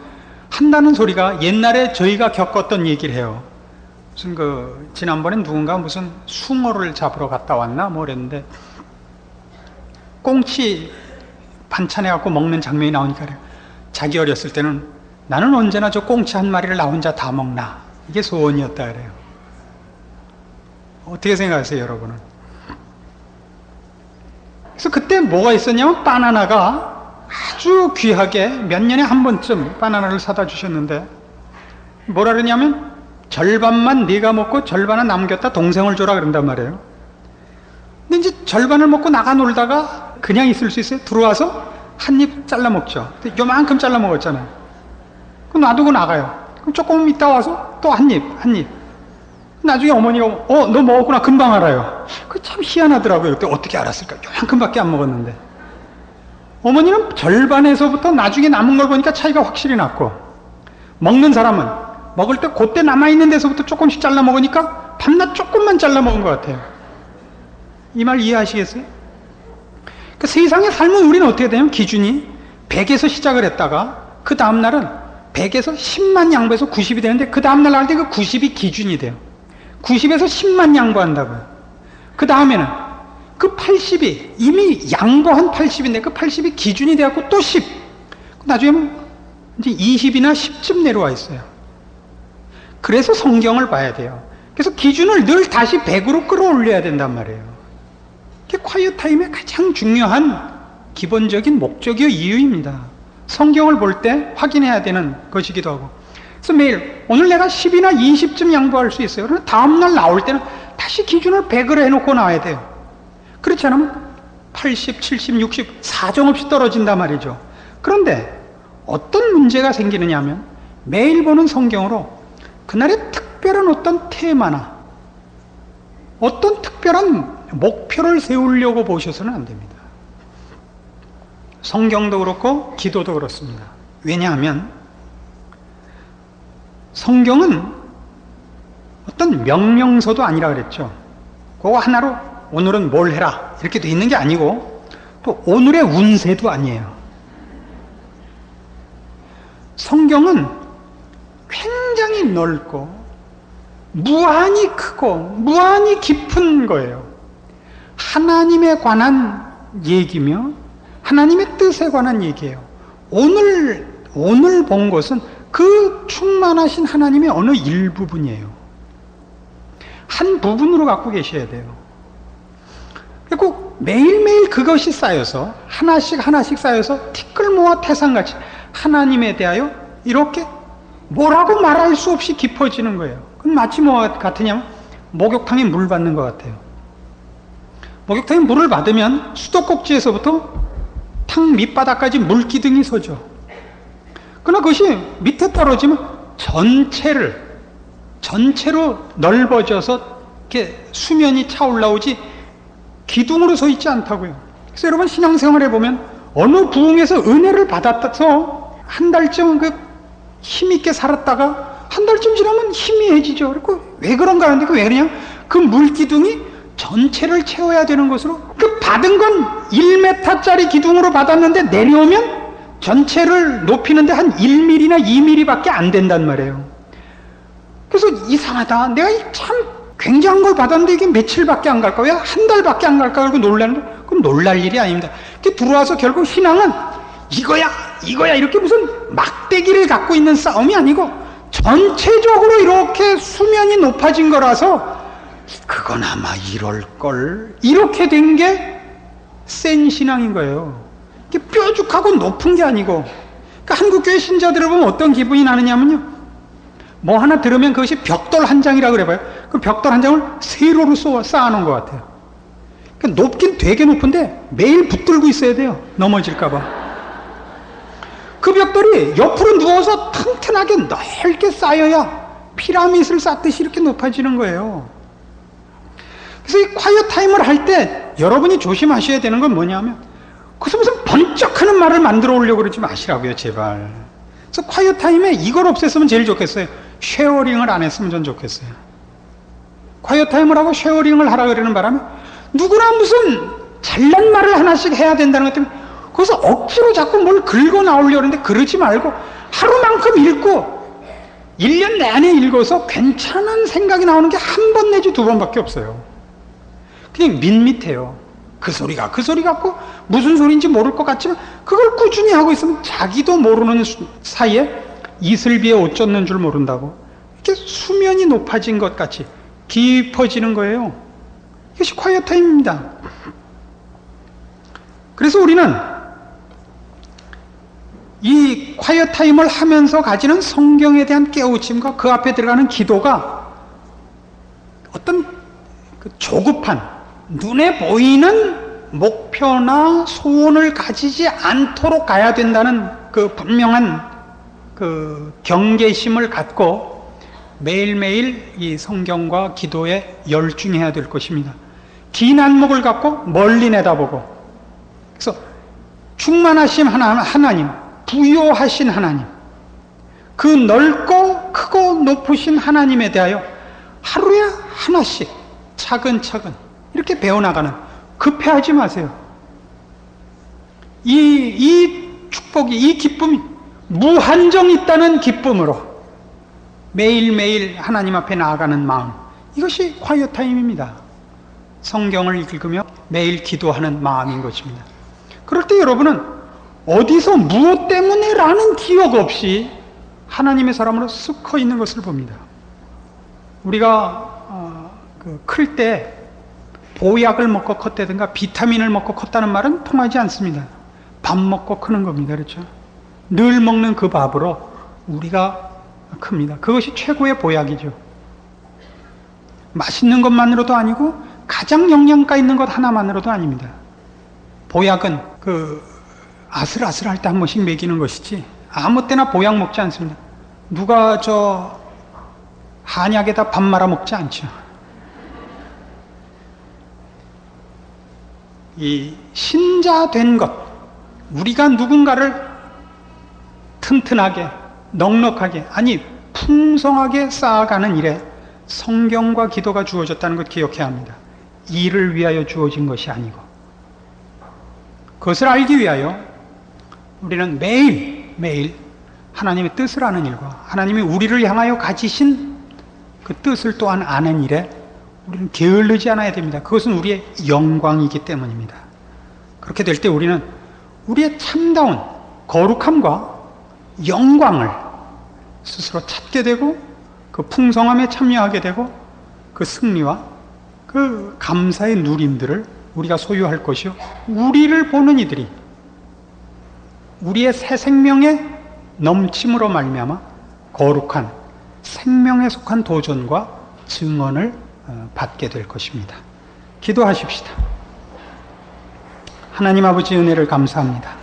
한다는 소리가 옛날에 저희가 겪었던 얘기를 해요. 무슨 지난번엔 누군가 무슨 숭어를 잡으러 갔다 왔나 뭐 그랬는데, 꽁치 반찬해 갖고 먹는 장면이 나오니까 그래요. 자기 어렸을 때는 나는 언제나 저 꽁치 한 마리를 나 혼자 다 먹나, 이게 소원이었다 그래요. 어떻게 생각하세요, 여러분은? 그래서 그때 뭐가 있었냐면, 바나나가 아주 귀하게 몇 년에 한 번쯤 바나나를 사다 주셨는데, 뭐라 그러냐면 절반만 네가 먹고 절반은 남겼다 동생을 줘라 그런단 말이에요. 근데 이제 절반을 먹고 나가 놀다가 그냥 있을 수 있어요? 들어와서 한 입 잘라 먹죠. 요만큼 잘라 먹었잖아요. 그럼 놔두고 나가요. 그럼 조금 있다 와서 또 한 입, 한 입. 나중에 어머니가 너 먹었구나. 금방 알아요. 그 참 희한하더라고요. 그때 어떻게 알았을까? 요만큼밖에 안 먹었는데. 어머니는 절반에서부터 나중에 남은 걸 보니까 차이가 확실히 났고, 먹는 사람은 먹을 때 그때 남아있는 데서부터 조금씩 잘라 먹으니까 밤낮 조금만 잘라 먹은 것 같아요. 이 말 이해하시겠어요? 그 세상의 삶은 우리는 어떻게 되냐면 기준이 100에서 시작을 했다가 그 다음날은 100에서 10만 양보해서 90이 되는데 그 다음날 나올 때 그 90이 기준이 돼요. 90에서 10만 양보한다고요. 그 다음에는 그 80이 이미 양보한 80인데 그 80이 기준이 돼갖고 또 10. 나중에 이제 20이나 10쯤 내려와 있어요. 그래서 성경을 봐야 돼요. 그래서 기준을 늘 다시 100으로 끌어올려야 된단 말이에요. 그게 콰이어 타임의 가장 중요한 기본적인 목적이요 이유입니다. 성경을 볼 때 확인해야 되는 것이기도 하고. 그래서 매일 오늘 내가 10이나 20쯤 양보할 수 있어요. 그러나 다음날 나올 때는 다시 기준을 100으로 해놓고 나와야 돼요. 그렇지 않으면 80, 70, 60 사정없이 떨어진단 말이죠. 그런데 어떤 문제가 생기느냐 하면 매일 보는 성경으로 그날의 특별한 어떤 테마나 어떤 특별한 목표를 세우려고 보셔서는 안 됩니다. 성경도 그렇고 기도도 그렇습니다. 왜냐하면 성경은 어떤 명령서도 아니라 그랬죠. 그거 하나로 오늘은 뭘 해라 이렇게 돼 있는 게 아니고 또 오늘의 운세도 아니에요. 성경은 굉장히 넓고 무한히 크고 무한히 깊은 거예요. 하나님에 관한 얘기며 하나님의 뜻에 관한 얘기예요. 오늘 본 것은 그 충만하신 하나님의 어느 일부분이에요. 한 부분으로 갖고 계셔야 돼요. 그리고 매일매일 그것이 쌓여서 하나씩 쌓여서 티끌 모아 태산같이 하나님에 대하여 이렇게 뭐라고 말할 수 없이 깊어지는 거예요. 그건 마치 뭐와 같으냐면 목욕탕에 물 받는 것 같아요. 목욕탕에 물을 받으면 수도꼭지에서부터 탕 밑바닥까지 물기둥이 서죠. 그러나 그것이 밑에 떨어지면 전체로 넓어져서 이렇게 수면이 차올라오지 기둥으로 서 있지 않다고요. 그래서 여러분 신앙생활 해보면 어느 부흥에서 은혜를 받았어서 한 달쯤 그 힘있게 살았다가 한 달쯤 지나면 희미해지죠. 그리고 왜 그런가 하는데 왜 그러냐? 그 물기둥이 전체를 채워야 되는 것으로 그 받은 건 1m짜리 기둥으로 받았는데 내려오면 전체를 높이는데 한 1mm나 2mm밖에 안 된단 말이에요. 그래서 이상하다. 내가 참 굉장한 걸 받았는데 이게 며칠밖에 안 갈까? 왜 한 달밖에 안 갈까? 그러고 놀라는데 그럼 놀랄 일이 아닙니다. 이렇게 들어와서 결국 신앙은 이거야 이렇게 무슨 막대기를 갖고 있는 싸움이 아니고 전체적으로 이렇게 수면이 높아진 거라서 그건 아마 이럴걸 이렇게 된 게 센 신앙인 거예요. 이게 뾰족하고 높은 게 아니고. 그러니까 한국교회 신자들을 보면 어떤 기분이 나느냐면요, 뭐 하나 들으면 그것이 벽돌 한 장이라고 그래봐요. 그 벽돌 한 장을 세로로 쌓아놓은 것 같아요. 그러니까 높긴 되게 높은데 매일 붙들고 있어야 돼요. 넘어질까봐. 그 벽돌이 옆으로 누워서 튼튼하게 넓게 쌓여야 피라밋을 쌓듯이 이렇게 높아지는 거예요. 그래서 이 콰이어 타임을 할 때 여러분이 조심하셔야 되는 건 뭐냐면 그래서 무슨 번쩍하는 말을 만들어 오려고 그러지 마시라고요, 제발. 그래서 콰이어 타임에 이걸 없앴으면 제일 좋겠어요. 쉐어링을 안 했으면 전 좋겠어요. 콰이어 타임을 하고 쉐어링을 하라 그러는 바람에 누구나 무슨 잘난 말을 하나씩 해야 된다는 것 때문에 거기서 억지로 자꾸 뭘 긁어 나오려고 하는데 그러지 말고 하루만큼 읽고 1년 내내 읽어서 괜찮은 생각이 나오는 게 한 번 내지 두 번밖에 없어요. 그냥 밋밋해요. 그 소리 같고 무슨 소리인지 모를 것 같지만 그걸 꾸준히 하고 있으면 자기도 모르는 사이에 이슬비에 옷 젖는 줄 모른다고 이렇게 수면이 높아진 것 같이 깊어지는 거예요. 이것이 콰이어 타임입니다. 그래서 우리는 이 콰이어 타임을 하면서 가지는 성경에 대한 깨우침과 그 앞에 들어가는 기도가 어떤 그 조급한 눈에 보이는 목표나 소원을 가지지 않도록 가야 된다는 그 분명한 그 경계심을 갖고 매일매일 이 성경과 기도에 열중해야 될 것입니다. 긴 안목을 갖고 멀리 내다보고, 그래서 충만하신 하나님, 부요하신 하나님, 그 넓고 크고 높으신 하나님에 대하여 하루에 하나씩 차근차근 이렇게 배워나가는, 급해하지 마세요. 이 축복이, 이 기쁨이 무한정 있다는 기쁨으로 매일매일 하나님 앞에 나아가는 마음, 이것이 콰이어 타임입니다. 성경을 읽으며 매일 기도하는 마음인 것입니다. 그럴 때 여러분은 어디서 무엇 때문에 라는 기억 없이 하나님의 사람으로 쑥 커 있는 것을 봅니다. 우리가 클 때 보약을 먹고 컸다든가 비타민을 먹고 컸다는 말은 통하지 않습니다. 밥 먹고 크는 겁니다. 그렇죠? 늘 먹는 그 밥으로 우리가 큽니다. 그것이 최고의 보약이죠. 맛있는 것만으로도 아니고 가장 영양가 있는 것 하나만으로도 아닙니다. 보약은 아슬아슬할 때 한 번씩 먹이는 것이지 아무 때나 보약 먹지 않습니다. 누가 한약에다 밥 말아 먹지 않죠. 이 신자된 것, 우리가 누군가를 튼튼하게, 넉넉하게, 아니 풍성하게 쌓아가는 일에 성경과 기도가 주어졌다는 것 기억해야 합니다. 일을 위하여 주어진 것이 아니고, 그것을 알기 위하여 우리는 매일 하나님의 뜻을 아는 일과 하나님이 우리를 향하여 가지신 그 뜻을 또한 아는 일에 우리는 게을르지 않아야 됩니다. 그것은 우리의 영광이기 때문입니다. 그렇게 될 때 우리는 우리의 참다운 거룩함과 영광을 스스로 찾게 되고, 그 풍성함에 참여하게 되고, 그 승리와 그 감사의 누림들을 우리가 소유할 것이요, 우리를 보는 이들이 우리의 새 생명의 넘침으로 말미암아 거룩한 생명에 속한 도전과 증언을 받게 될 것입니다. 기도하십시다. 하나님 아버지, 은혜를 감사합니다.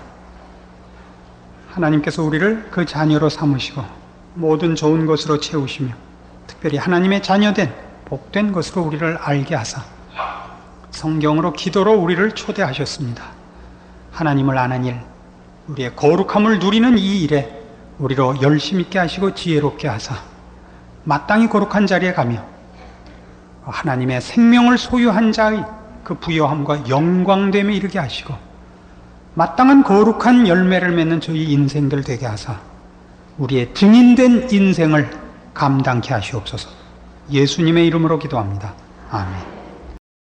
하나님께서 우리를 그 자녀로 삼으시고 모든 좋은 것으로 채우시며 특별히 하나님의 자녀된 복된 것으로 우리를 알게 하사 성경으로 기도로 우리를 초대하셨습니다. 하나님을 아는 일, 우리의 거룩함을 누리는 이 일에 우리로 열심 있게 하시고 지혜롭게 하사 마땅히 거룩한 자리에 가며 하나님의 생명을 소유한 자의 그 부요함과 영광됨에 이르게 하시고 마땅한 거룩한 열매를 맺는 저희 인생들 되게 하사 우리의 증인된 인생을 감당케 하시옵소서. 예수님의 이름으로 기도합니다. 아멘.